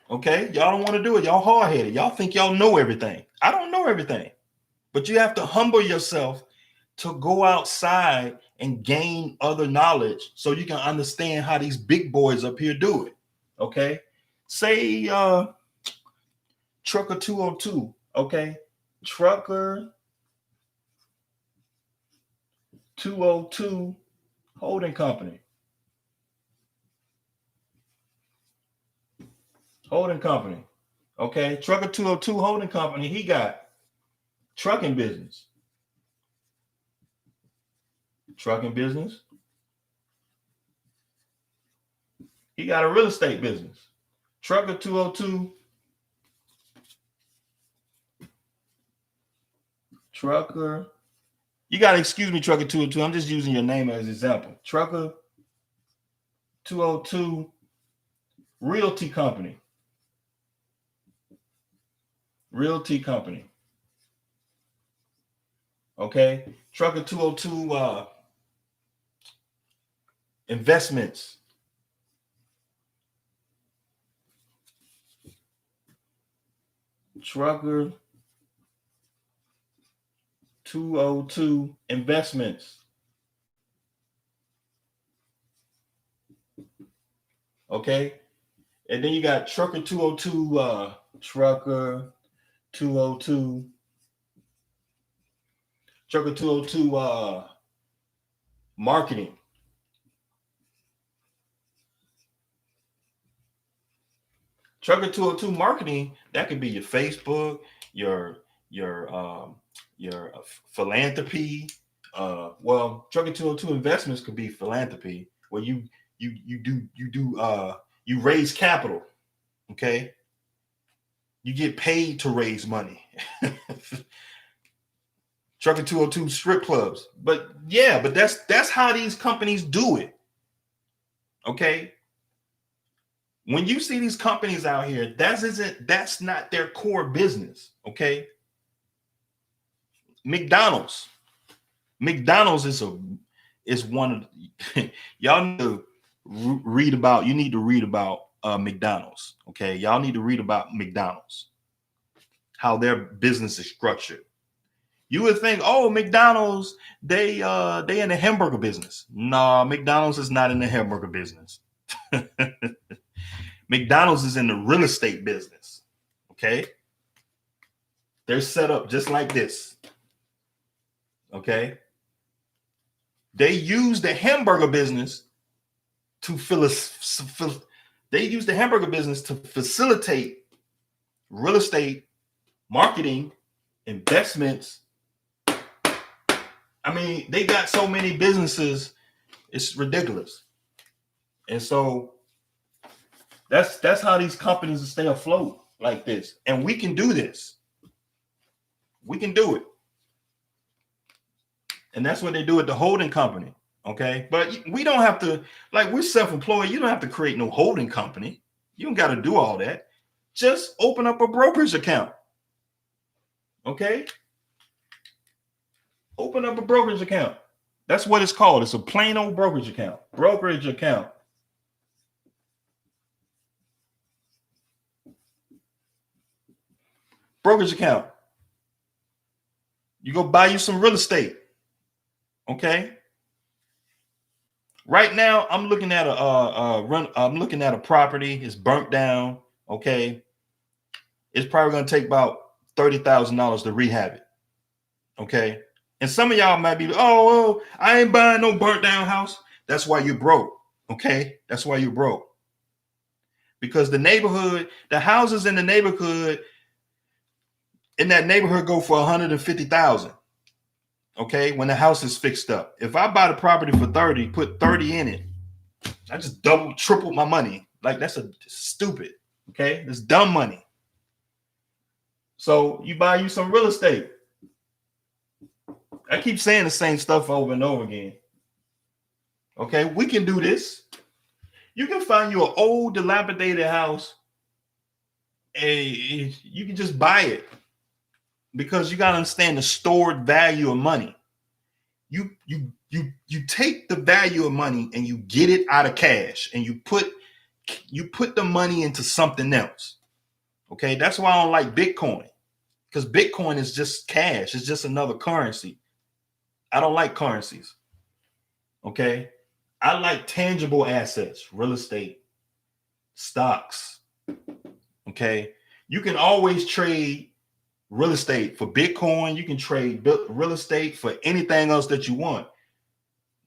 Okay. Y'all don't want to do it. Y'all hard headed. Y'all think y'all know everything. I don't know everything. But you have to humble yourself to go outside and gain other knowledge so you can understand how these big boys up here do it. Okay. Say Trucker 202. Okay. Trucker 202 holding company. Holding company. Okay. Trucker 202 holding company. He got trucking business. Trucking business. He got a real estate business. Trucker 202. Trucker. You got to excuse me, Trucker 202. I'm just using your name as an example. Trucker 202 Realty Company. Realty Company. Okay. Trucker 202 investments. Trucker 202 investments. Okay. And then you got Trucker 202 Trucker 202 Trucker 202 marketing. Trucker 202 marketing, that could be your Facebook, your philanthropy. Well, Trucking 202 Investments could be philanthropy, where you raise capital. Okay, you get paid to raise money. Trucking 202 strip clubs, but yeah, but that's how these companies do it. Okay, when you see these companies out here, that's not their core business. Okay, McDonald's. McDonald's is one of y'all need to read about. You need to read about McDonald's. Okay, y'all need to read about McDonald's, how their business is structured. You would think, oh, McDonald's, they in the hamburger business. No, McDonald's is not in the hamburger business. McDonald's is in the real estate business. Okay, they're set up just like this. Okay, they use the hamburger business to facilitate real estate marketing, investments. I mean, they got so many businesses, it's ridiculous. And so that's how these companies stay afloat like this. And we can do this. We can do it. And that's what they do at the holding company. Okay. But we don't have to, like, we're self-employed. You don't have to create no holding company. You don't got to do all that. Just open up a brokerage account. Okay. Open up a brokerage account. That's what it's called. It's a plain old brokerage account. Brokerage account. Brokerage account. You go buy you some real estate. Okay. Right now, I'm looking at I'm looking at a property. It's burnt down. Okay. It's probably going to take about $30,000 to rehab it. Okay. And some of y'all might be, oh, I ain't buying no burnt down house. That's why you're broke. Okay. That's why you're broke. Because the houses in the neighborhood, in that neighborhood go for 150,000. Okay. When the house is fixed up, if I buy the property for 30, put 30 in it, I just triple my money. Like, that's stupid. Okay. It's dumb money. So you buy you some real estate. I keep saying the same stuff over and over again. Okay, we can do this. You can find you an old, dilapidated house, and you can just buy it, because you got to understand the stored value of money. You take the value of money and you get it out of cash, and you put the money into something else. Okay, that's why I don't like Bitcoin, because Bitcoin is just cash. It's just another currency. I don't like currencies. Okay. I like tangible assets, real estate, stocks. Okay. You can always trade real estate for Bitcoin. You can trade real estate for anything else that you want.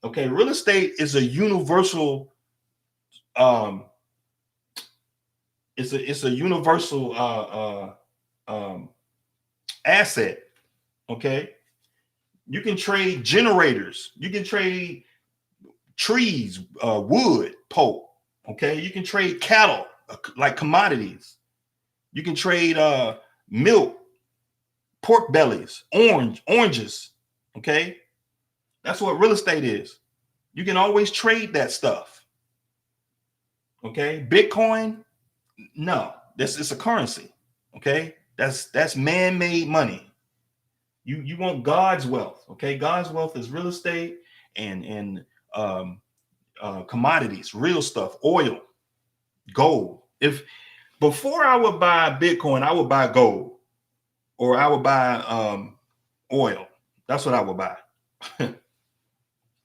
Okay. Real estate is a universal, it's a universal asset. Okay. You can trade generators. You can trade trees, wood, pulp. Okay. You can trade cattle, like commodities. You can trade milk, pork bellies, oranges. Okay. That's what real estate is. You can always trade that stuff. Okay. Bitcoin, no, this is a currency. Okay. That's man-made money. You want God's wealth. Okay. God's wealth is real estate and commodities, real stuff, oil, gold. If before I would buy Bitcoin, I would buy gold, or I would buy oil. That's what I would buy.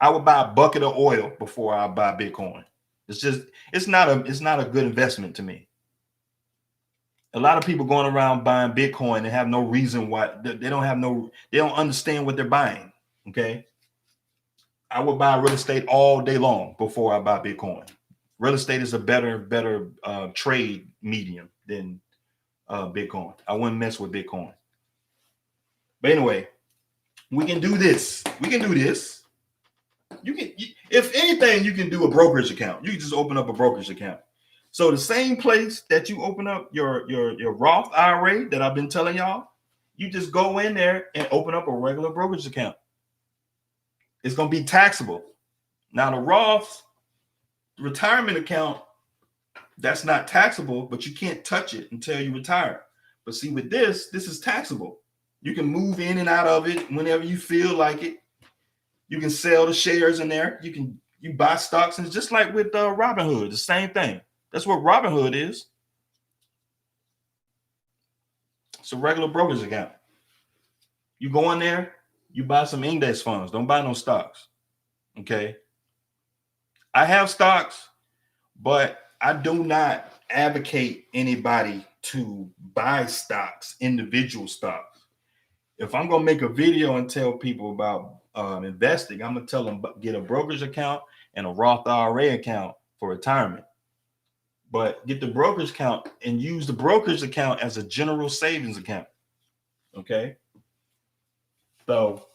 I would buy a bucket of oil before I buy Bitcoin. It's not a good investment to me. A lot of people going around buying Bitcoin and have no reason why. They don't understand what they're buying. Okay. I would buy real estate all day long before I buy Bitcoin. Real estate is a better trade medium than Bitcoin. I wouldn't mess with Bitcoin. But anyway, We can do this. We can do this. If anything, you can do a brokerage account. You can just open up a brokerage account. So the same place that you open up your Roth IRA that I've been telling y'all, you just go in there and open up a regular brokerage account. It's going to be taxable. Now the Roth retirement account, that's not taxable, but you can't touch it until you retire. But see, with this is taxable. You can move in and out of it whenever you feel like it. You can sell the shares in there. You buy stocks, and it's just like with Robinhood, the same thing. That's what Robinhood is. It's a regular brokerage account. You go in there, you buy some index funds. Don't buy no stocks. Okay. I have stocks, but I do not advocate anybody to buy stocks, individual stocks. If I'm going to make a video and tell people about investing, I'm going to tell them get a brokerage account and a Roth IRA account for retirement. But get the brokerage account and use the brokerage account as a general savings account. Okay. So,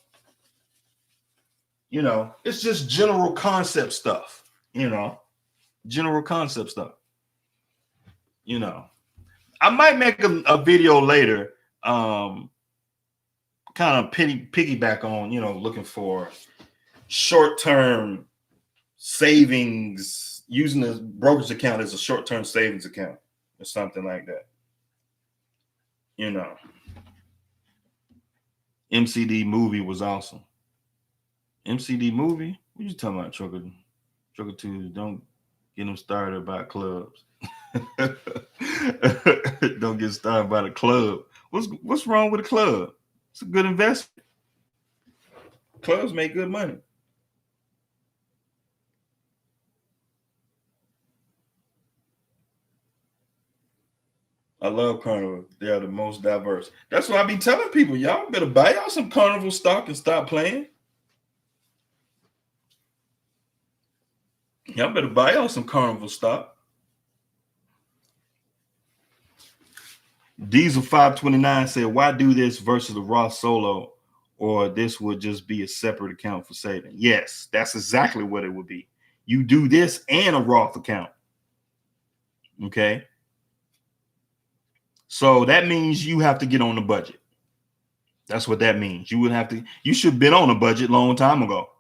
it's just general concept stuff, general concept stuff. I might make a video later, kind of piggyback on, looking for short-term savings, using the brokerage account as a short-term savings account or something like that. MCD movie was awesome. MCD movie? What you talking about, Trucker 2? Don't get them started about clubs. Don't get started by the club. What's wrong with a club? It's a good investment. Clubs make good money. I love Carnival. They are the most diverse. That's why I be telling people, y'all better buy y'all some Carnival stock and stop playing. Y'all better buy y'all some Carnival stock. Diesel 529 said, why do this versus the Roth solo, or this would just be a separate account for saving? Yes, that's exactly what it would be. You do this and a Roth account. Okay. So that means you have to get on the budget. That's what that means. You should have been on a budget a long time ago.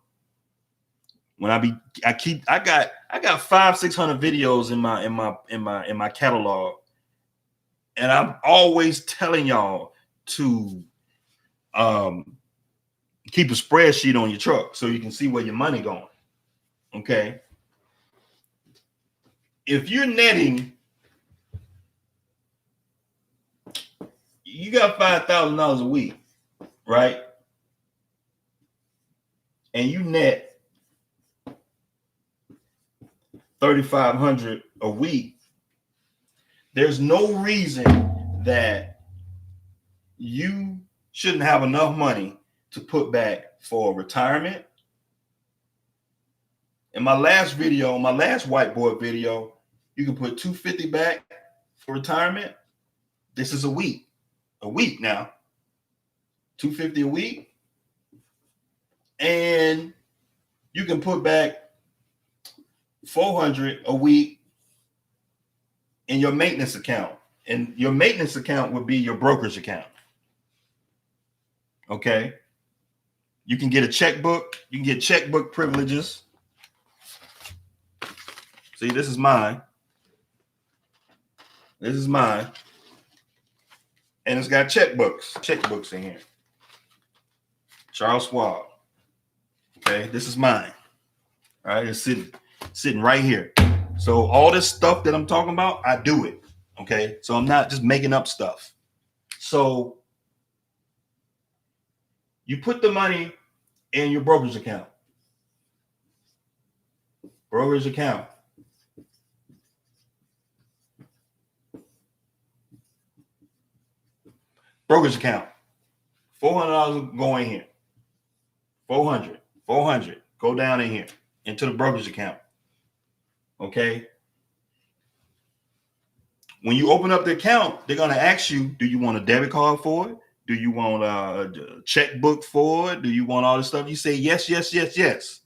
When I got 500-600 videos in my catalog, and I'm always telling y'all to keep a spreadsheet on your truck so you can see where your money going. Okay. If you're netting, you got $5,000 a week, right? And you net $3,500 a week. There's no reason that you shouldn't have enough money to put back for retirement. In my last video, my last whiteboard video, you can put $250 back for retirement. This is a week now, $250 a week. And you can put back $400 a week in your maintenance account. And your maintenance account would be your brokerage account. Okay. You can get a checkbook. You can get checkbook privileges. See, this is mine. This is mine. And it's got checkbooks in here. Charles Schwab. Okay, this is mine. All right, it's sitting right here. So all this stuff that I'm talking about, I do it. Okay, so I'm not just making up stuff. So you put the money in your brokerage account. Brokerage account. Brokerage account. $400 go in here. 400. Go down in here into the brokerage account. Okay. When you open up the account, they're going to ask you, do you want a debit card for it? Do you want a checkbook for it? Do you want all this stuff? You say yes, yes, yes, yes.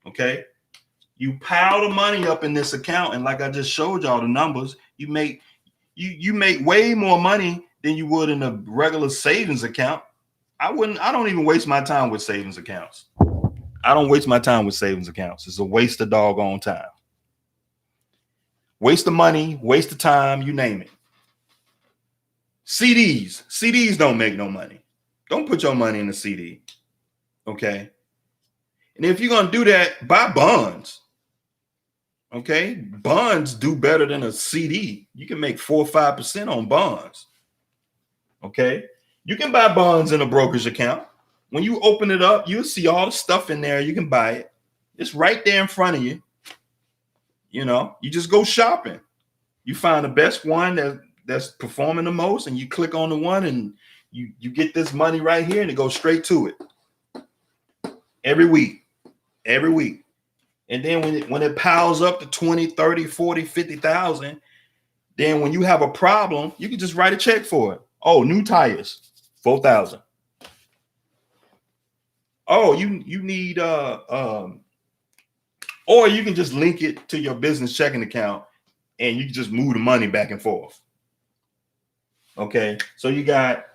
Okay. You pile the money up in this account, and like I just showed y'all the numbers, you make way more money than you would in a regular savings account. I don't even waste my time with savings accounts. I don't waste my time with savings accounts. It's a waste of doggone time. Waste of money, waste of time, you name it. CDs don't make no money. Don't put your money in a CD. Okay. And if you're going to do that, buy bonds. Okay. Bonds do better than a CD. You can make 4 or 5% on bonds. Okay. You can buy bonds in a brokerage account. When you open it up, you'll see all the stuff in there. You can buy it. It's right there in front of you. You know, you just go shopping. You find the best one that's performing the most, and you click on the one, and you get this money right here, and it goes straight to it every week. And then when it piles up to 20, 30, 40, 50,000, then when you have a problem, you can just write a check for it. Oh, new tires, 4,000. Oh, you need or you can just link it to your business checking account, and you can just move the money back and forth. Okay, so you got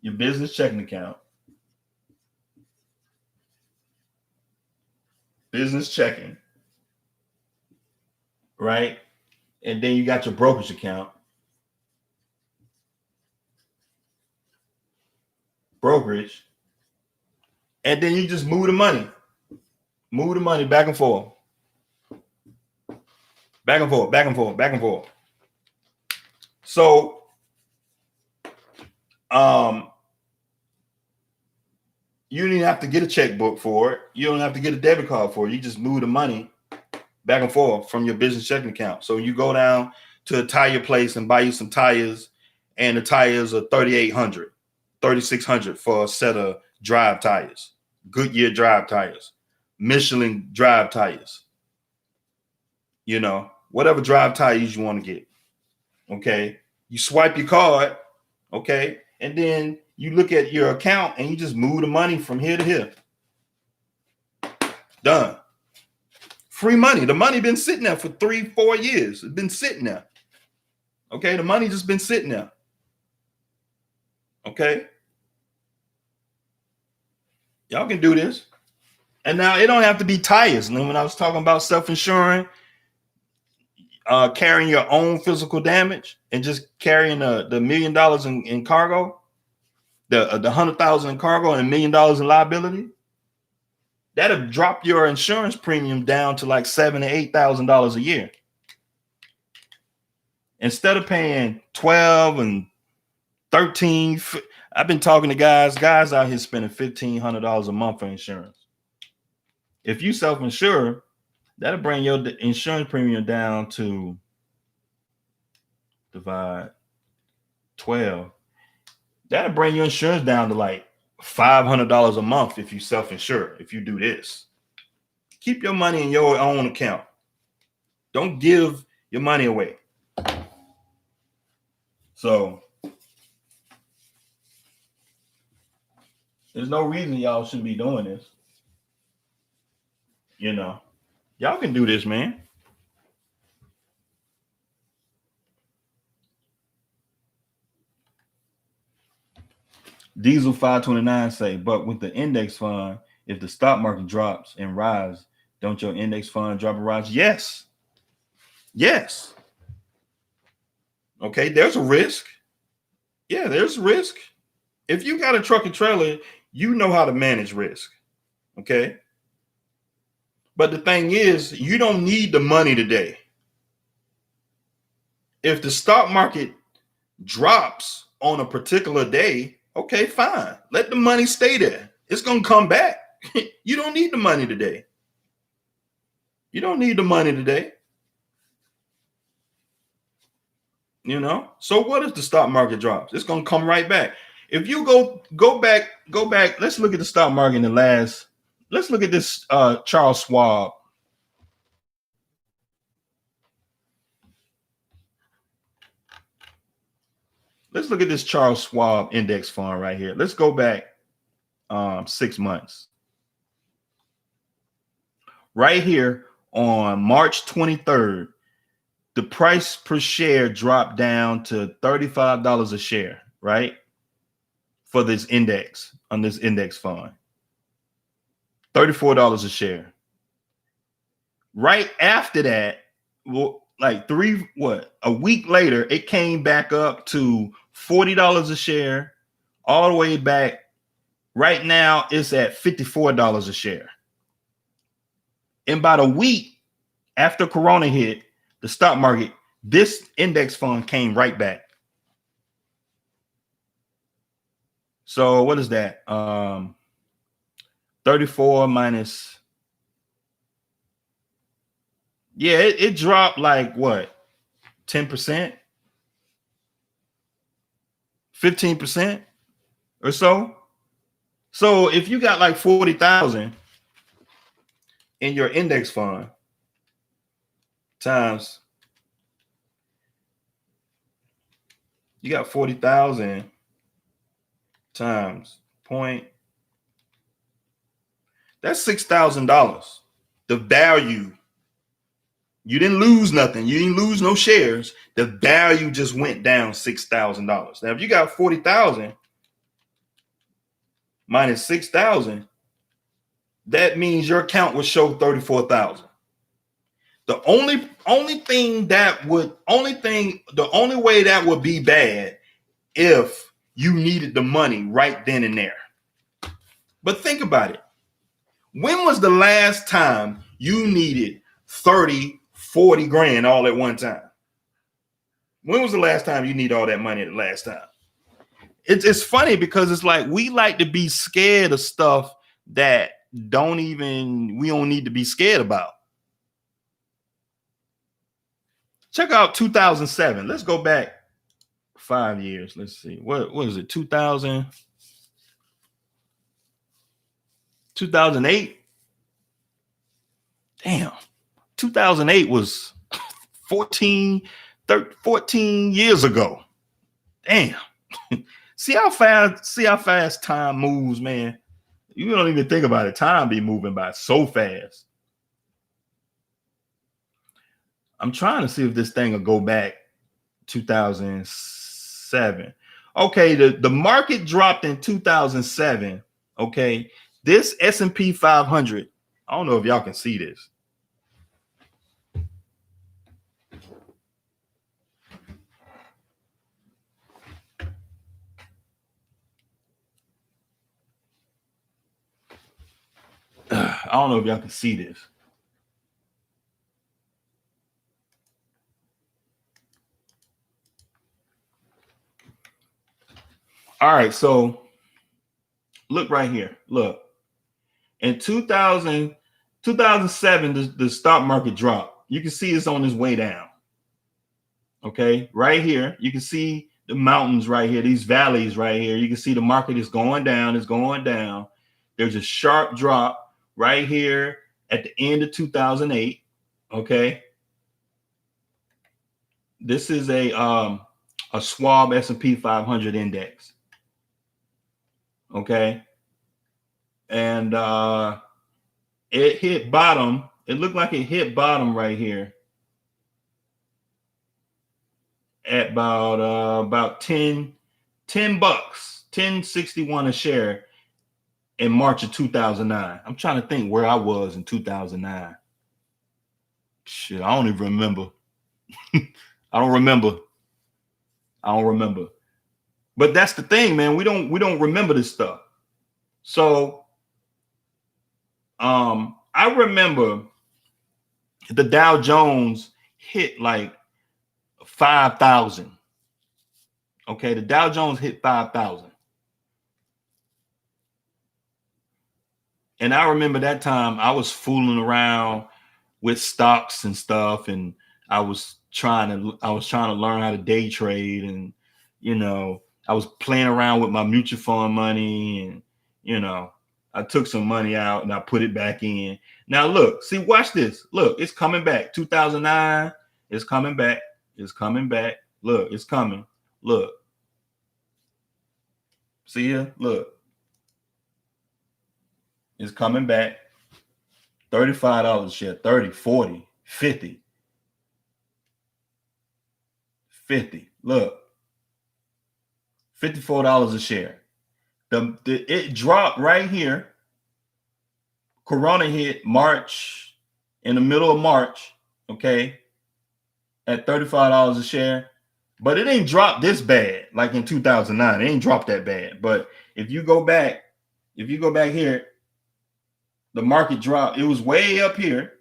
your business checking account, business checking, right? And then you got your brokerage account, brokerage, and then you just move the money back and forth, back and forth, back and forth, back and forth. So, you don't even have to get a checkbook for it. You don't have to get a debit card for it. You just move the money back and forth from your business checking account. So you go down to a tire place and buy you some tires, and the tires are $3,800, $3,600 for a set of drive tires, Goodyear drive tires, Michelin drive tires, you know, whatever drive tires you want to get. Okay. You swipe your card. Okay. And then you look at your account and you just move the money from here to here. Done. Free money. The money been sitting there for 3-4 years. It's been sitting there. Okay. The money just been sitting there. Okay. Y'all can do this. And now it don't have to be tires. And then when I was talking about self-insuring, carrying your own physical damage and just carrying the $1 million in cargo, the 100,000 in cargo and $1 million in liability, that'll drop your insurance premium down to like $7,000 to $8,000 a year. Instead of paying 12 and 13, I've been talking to guys out here spending $1,500 a month for insurance. If you self-insure, that'll bring your insurance premium down to divide 12. That'll bring your insurance down to like $500 a month if you self-insure, if you do this. Keep your money in your own account. Don't give your money away. So there's no reason y'all shouldn't be doing this. You know, y'all can do this, man. Diesel 529 say, but with the index fund, if the stock market drops and rise, don't your index fund drop and rise? Yes. Yes. Okay, there's a risk. Yeah, there's risk. If you got a truck and trailer, you know how to manage risk. Okay. But the thing is, you don't need the money today. If the stock market drops on a particular day, okay, fine. Let the money stay there. It's going to come back. You don't need the money today. You don't need the money today. You know, so what if the stock market drops? It's going to come right back. If you go back, let's look at the stock market in the last, let's look at this Charles Schwab. let's look at this Charles Schwab index fund right here. Let's go back 6 months. Right here on March 23rd, the price per share dropped down to $35 a share, right? For this index, on this index fund. $34 a share. Right after that, well, like a week later, it came back up to $40 a share, all the way back. Right now, it's at $54 a share. In about a week after Corona hit, the stock market, this index fund came right back. So what is that? 34 minus. Yeah, it dropped like what? 10%? 15% or so. So if you got like 40,000 in your index fund times, you got 40,000 times point, that's $6,000. The value, you didn't lose nothing. You didn't lose no shares. The value just went down $6,000. Now, if you got 40,000 minus 6,000, that means your account would show 34,000. The only way that would be bad if you needed the money right then and there. But think about it. When was the last time you needed 30, 40 grand all at one time? When was the last time you need all that money the last time? It's funny because it's like we like to be scared of stuff that we don't need to be scared about. Check out 2007. Let's go back 5 years. Let's see. What is it? 2008? Damn. 2008 was 14 years ago. Damn. See how fast time moves, man. You don't even think about it. Time be moving by so fast. I'm trying to see if this thing will go back 2007. Okay, the market dropped in 2007. Okay, this S&P 500. I don't know if y'all can see this. I don't know if y'all can see this. All right, so look right here. Look, in 2007, the stock market dropped. You can see it's on its way down. Okay, right here, you can see the mountains right here, these valleys right here. You can see the market is going down. It's going down. There's a sharp drop right here at the end of 2008. Okay, this is a Schwab S&P 500 index. Okay, and it hit bottom. It looked like it hit bottom right here at about 10 bucks, 10.61 a share in March of 2009. I'm trying to think where I was in 2009. Shit, I don't even remember. I don't remember. But that's the thing, man. We don't remember this stuff. So I remember the Dow Jones hit like 5,000. Okay, the Dow Jones hit 5,000. And I remember that time I was fooling around with stocks and stuff, and I was trying to learn how to day trade, and I was playing around with my mutual fund money, and I took some money out and I put it back in. Now look, see, watch this. Look, it's coming back. 2009, it's coming back. It's coming back. Look, it's coming. Look. See here, look, it's coming back. $35 a share, 30, 40, 50, 50. Look, $54 a share. It dropped right here. Corona hit March, in the middle of March, okay, at $35 a share. But it ain't dropped this bad like in 2009. It ain't dropped that bad. But if you go back here, the market dropped. It was way up here.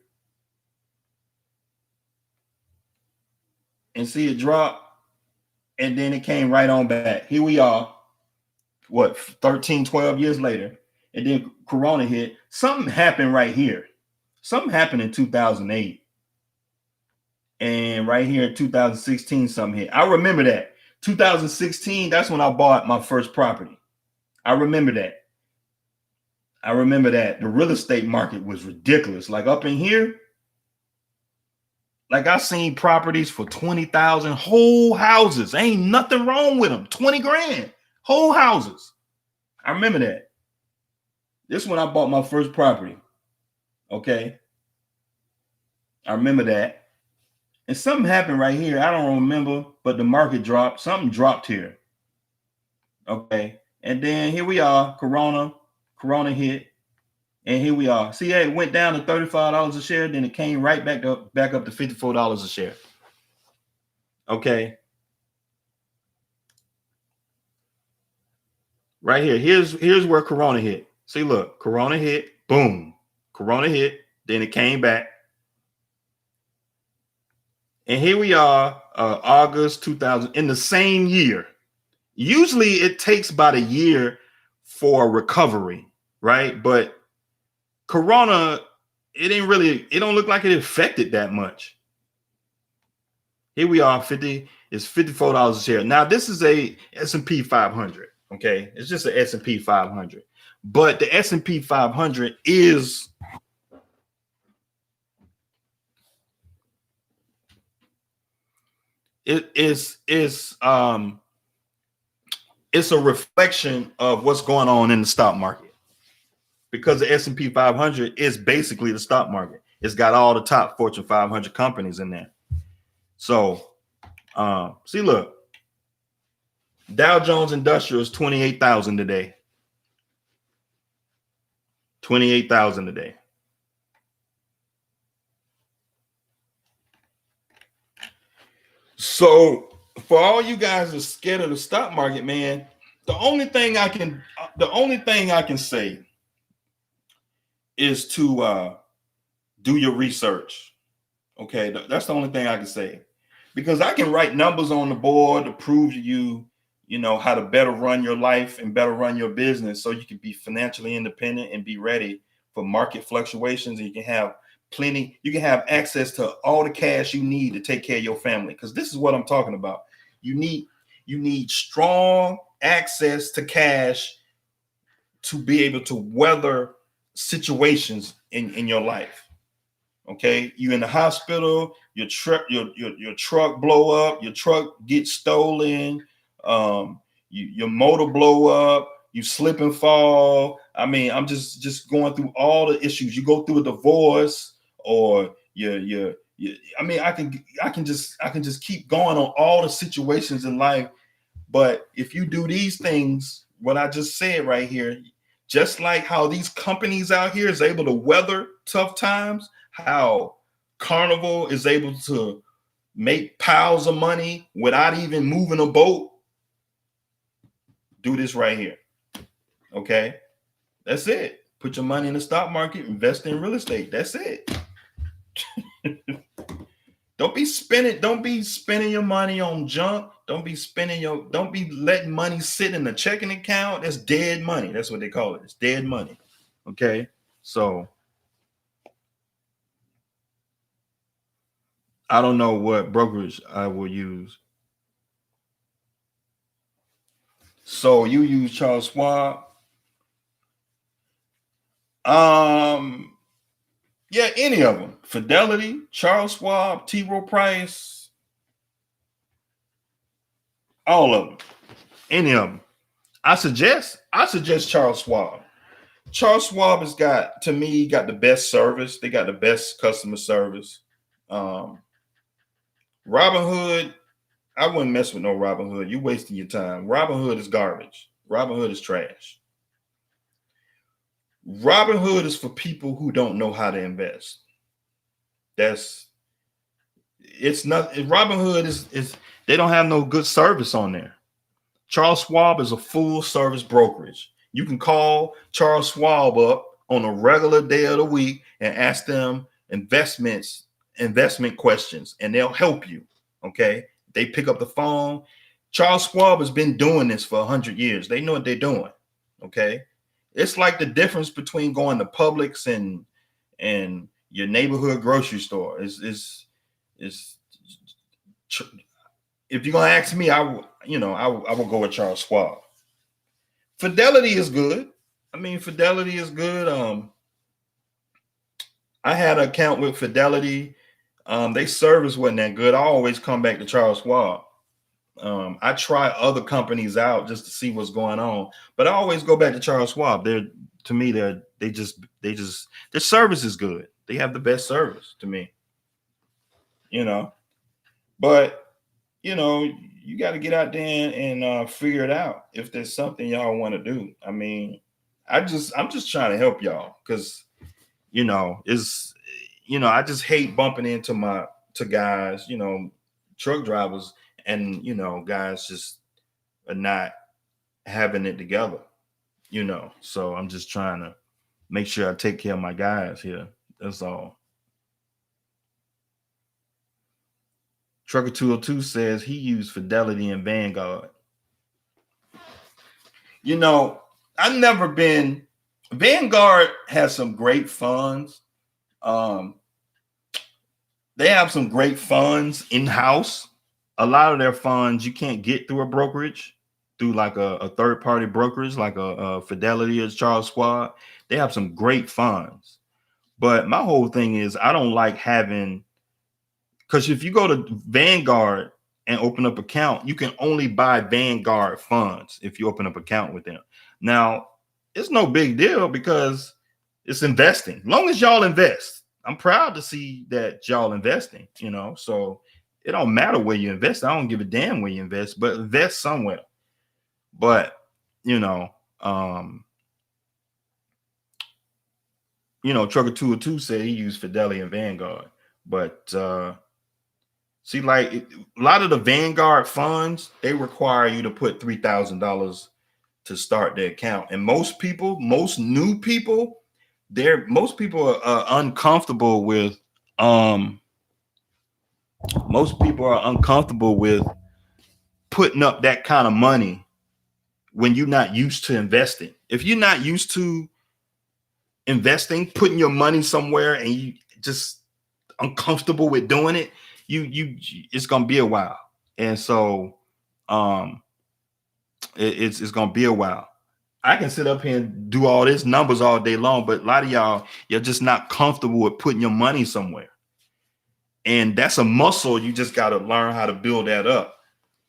And see it drop. And then it came right on back. Here we are, what, 13, 12 years later. And then Corona hit. Something happened right here. Something happened in 2008. And right here in 2016, something hit. I remember that. 2016, that's when I bought my first property. I remember that. The real estate market was ridiculous. Like up in here, like I seen properties for 20,000, whole houses. Ain't nothing wrong with them. 20 grand, whole houses. I remember that. This is when I bought my first property. Okay. I remember that. And something happened right here. I don't remember, but the market dropped. Something dropped here. Okay. And then here we are. Corona hit. And here we are. See, it went down to $35 a share. Then it came right back up to $54 a share. Okay. Right here. Here's where Corona hit. See, look, Corona hit. Boom. Corona hit. Then it came back. And here we are, August 2000, in the same year. Usually it takes about a year for recovery, right? But Corona, it don't look like it affected that much. Here we are, it's $54 a share. Now, this is a S&P 500, okay? It's just an S&P 500. But the S&P 500 is it's a reflection of what's going on in the stock market, because the S&P 500 is basically the stock market. It's got all the top Fortune 500 companies in there. So see, look, Dow Jones Industrial is 28,000 today. 28,000 today. So for all you guys that are scared of the stock market, man, the only thing I can say is to do your research. Okay, that's the only thing I can say, because I can write numbers on the board to prove to you, how to better run your life and better run your business, so you can be financially independent and be ready for market fluctuations, and you can have access to all the cash you need to take care of your family. Because this is what I'm talking about. You need strong access to cash to be able to weather situations in your life. Okay, you in the hospital, your truck blow up, your truck gets stolen, your motor blow up, you slip and fall. I mean, I'm just going through all the issues. You go through a divorce, or I mean, I can just keep going on all the situations in life. But if you do these things, what I just said right here, just like how these companies out here is able to weather tough times, how Carnival is able to make piles of money without even moving a boat, do this right here. Okay, that's it. Put your money in the stock market, invest in real estate. That's it. Don't be spending your money on junk. Don't be letting money sit in the checking account. That's dead money. That's what they call it. It's dead money. Okay. So I don't know what brokerage I will use. So you use Charles Schwab. Yeah, any of them. Fidelity, Charles Schwab, T. Rowe Price, all of them. Any of them. I suggest Charles Schwab. Charles Schwab has got, to me, got the best service. They got the best customer service. Um, Robinhood, I wouldn't mess with no Robinhood. You wasting your time. Robinhood is garbage. Robinhood is trash. Robinhood is for people who don't know how to invest. That's it's not Robinhood is they don't have no good service on there. Charles Schwab is a full service brokerage. You can call Charles Schwab up on a regular day of the week and ask them investment questions, and they'll help you. Okay. They pick up the phone. Charles Schwab has been doing this for 100 years. They know what they're doing. Okay. It's like the difference between going to Publix and your neighborhood grocery store. Is if you're gonna ask me, I will go with Charles Schwab. Fidelity is good. I mean, Fidelity is good. I had an account with Fidelity. They service wasn't that good. I always come back to Charles Schwab. I try other companies out just to see what's going on, but I always go back to Charles Schwab. To me, their service is good. They have the best service to me, you know. But you got to get out there and figure it out if there's something y'all want to do. I mean, I'm just trying to help y'all because I just hate bumping to guys, truck drivers, and guys just are not having it together, So I'm just trying to make sure I take care of my guys here. That's all. Trucker 202 says he used Fidelity and Vanguard. I've never been. Vanguard has some great funds. They have some great funds in-house. A lot of their funds you can't get through a brokerage, through like a third-party brokerage, like a Fidelity or Charles Schwab. They have some great funds. But my whole thing is I don't like having, because if you go to Vanguard and open up account, you can only buy Vanguard funds if you open up account with them. Now, it's no big deal because it's investing. As long as y'all invest, I'm proud to see that y'all investing, so it don't matter where you invest. I don't give a damn where you invest, but invest somewhere. But, Trucker 202 said he used Fidelity and Vanguard, but see, like a lot of the Vanguard funds, they require you to put $3,000 to start the account. And most new people, are uncomfortable with putting up that kind of money when you're not used to investing. If you're not used to investing, putting your money somewhere, and you just uncomfortable with doing it, it's gonna be a while. And so it's gonna be a while. I can sit up here and do all this numbers all day long, but a lot of y'all, you're just not comfortable with putting your money somewhere. And that's a muscle. You just got to learn how to build that up.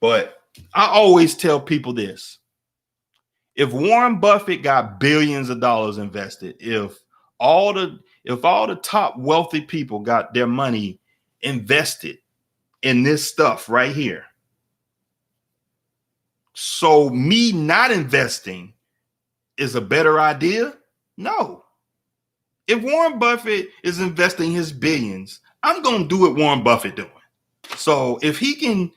But I always tell people this. If Warren Buffett got billions of dollars invested, if all the top wealthy people got their money invested in this stuff right here, so me not investing is a better idea? No. If Warren Buffett is investing his billions, I'm going to do what Warren Buffett doing. So if he can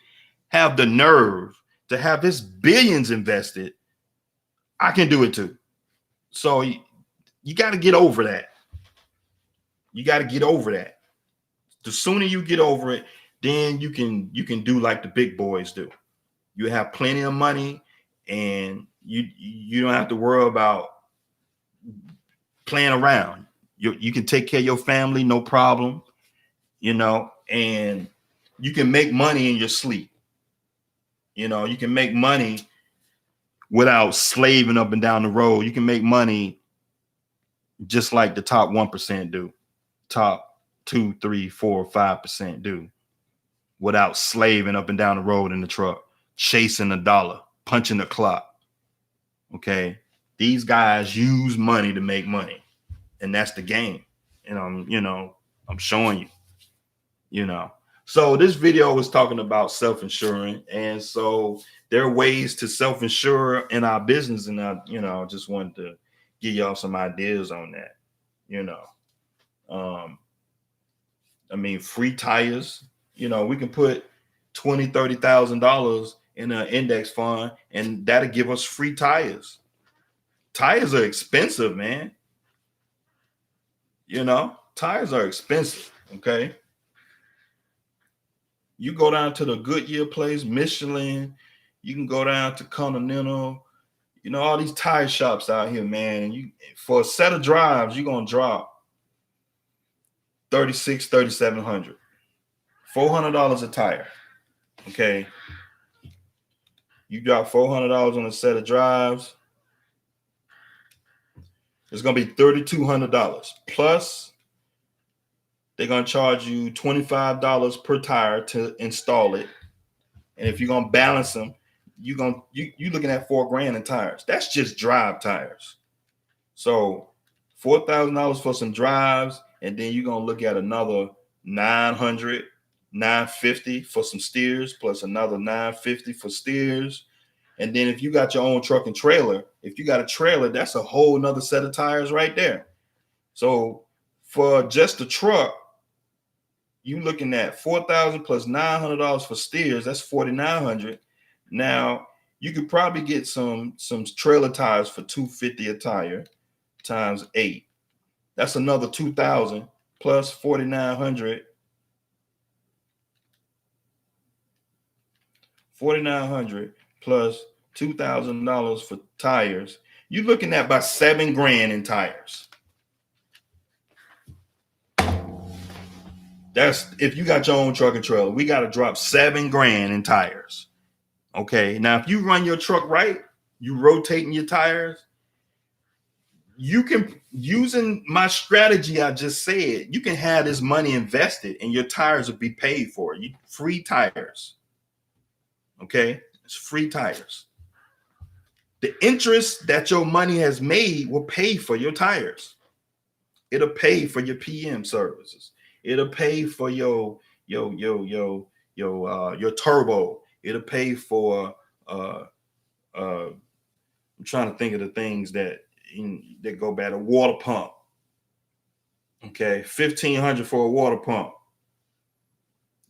have the nerve to have his billions invested, I can do it too. So you got to get over that. You got to get over that. The sooner you get over it, then you can do like the big boys do. You have plenty of money, and you don't have to worry about playing around. You can take care of your family, no problem, and you can make money in your sleep. You can make money without slaving up and down the road. You can make money just like the top 1% do, top 2, 3, 4, 5% do, without slaving up and down the road in the truck, chasing a dollar, punching the clock. Okay. These guys use money to make money, and that's the game. And I'm showing you, you know. So this video was talking about self-insuring. And so there are ways to self-insure in our business. And just wanted to give y'all some ideas on that, you know. I mean, free tires, we can put $20,000-$30,000 in an index fund, and that'll give us free tires. Tires are expensive, man. Tires are expensive. Okay. You go down to the Goodyear place, Michelin, you can go down to Continental, all these tire shops out here, man. And for a set of drives, you're gonna drop $3,700, $400 a tire. Okay. You drop $400 on a set of drives, it's gonna be $3,200. Plus, they're gonna charge you $25 per tire to install it. And if you're gonna balance them, you're looking at $4,000 in tires. That's just drive tires. So $4,000 for some drives, and then you're gonna look at another $900, $950 for some steers, plus another $950 for steers. And then if you got your own truck and trailer, if you got a trailer, that's a whole nother set of tires right there. So for just the truck, you looking at $4,000 plus $900 for steers. That's $4,900. Now you could probably get some trailer tires for $250 a tire times 8. That's another $2,000 plus $4,900. $4,900 plus $2,000 for tires. You're looking at about $7,000 in tires. That's if you got your own truck and trailer. We got to drop $7,000 in tires. Okay. Now, if you run your truck right, you rotating your tires, you can, using my strategy I just said, you can have this money invested and your tires will be paid for. Free tires. Okay. It's free tires. The interest that your money has made will pay for your tires. It'll pay for your PM services. It'll pay for your turbo. It'll pay for I'm trying to think of the things that go bad. A water pump. Okay, $1,500 for a water pump.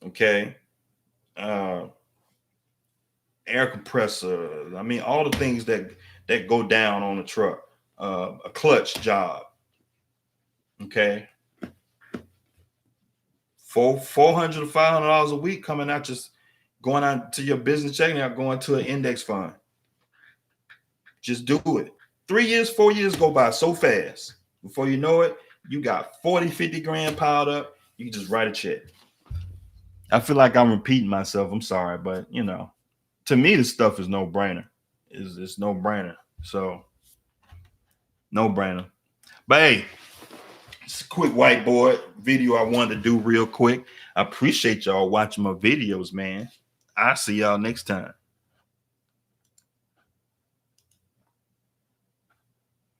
Okay, air compressor. I mean, all the things that go down on the truck. A clutch job. Okay. $400 to $500 a week coming out, just going out to your business checking account, going to an index fund. Just do it. 3 years, 4 years go by so fast. Before you know it, you got 40, 50 grand piled up. You can just write a check. I feel like I'm repeating myself. I'm sorry, but to me, this stuff is no brainer. It's no brainer. So no brainer. But hey, it's a quick whiteboard video I wanted to do real quick. I appreciate y'all watching my videos, man. I'll see y'all next time.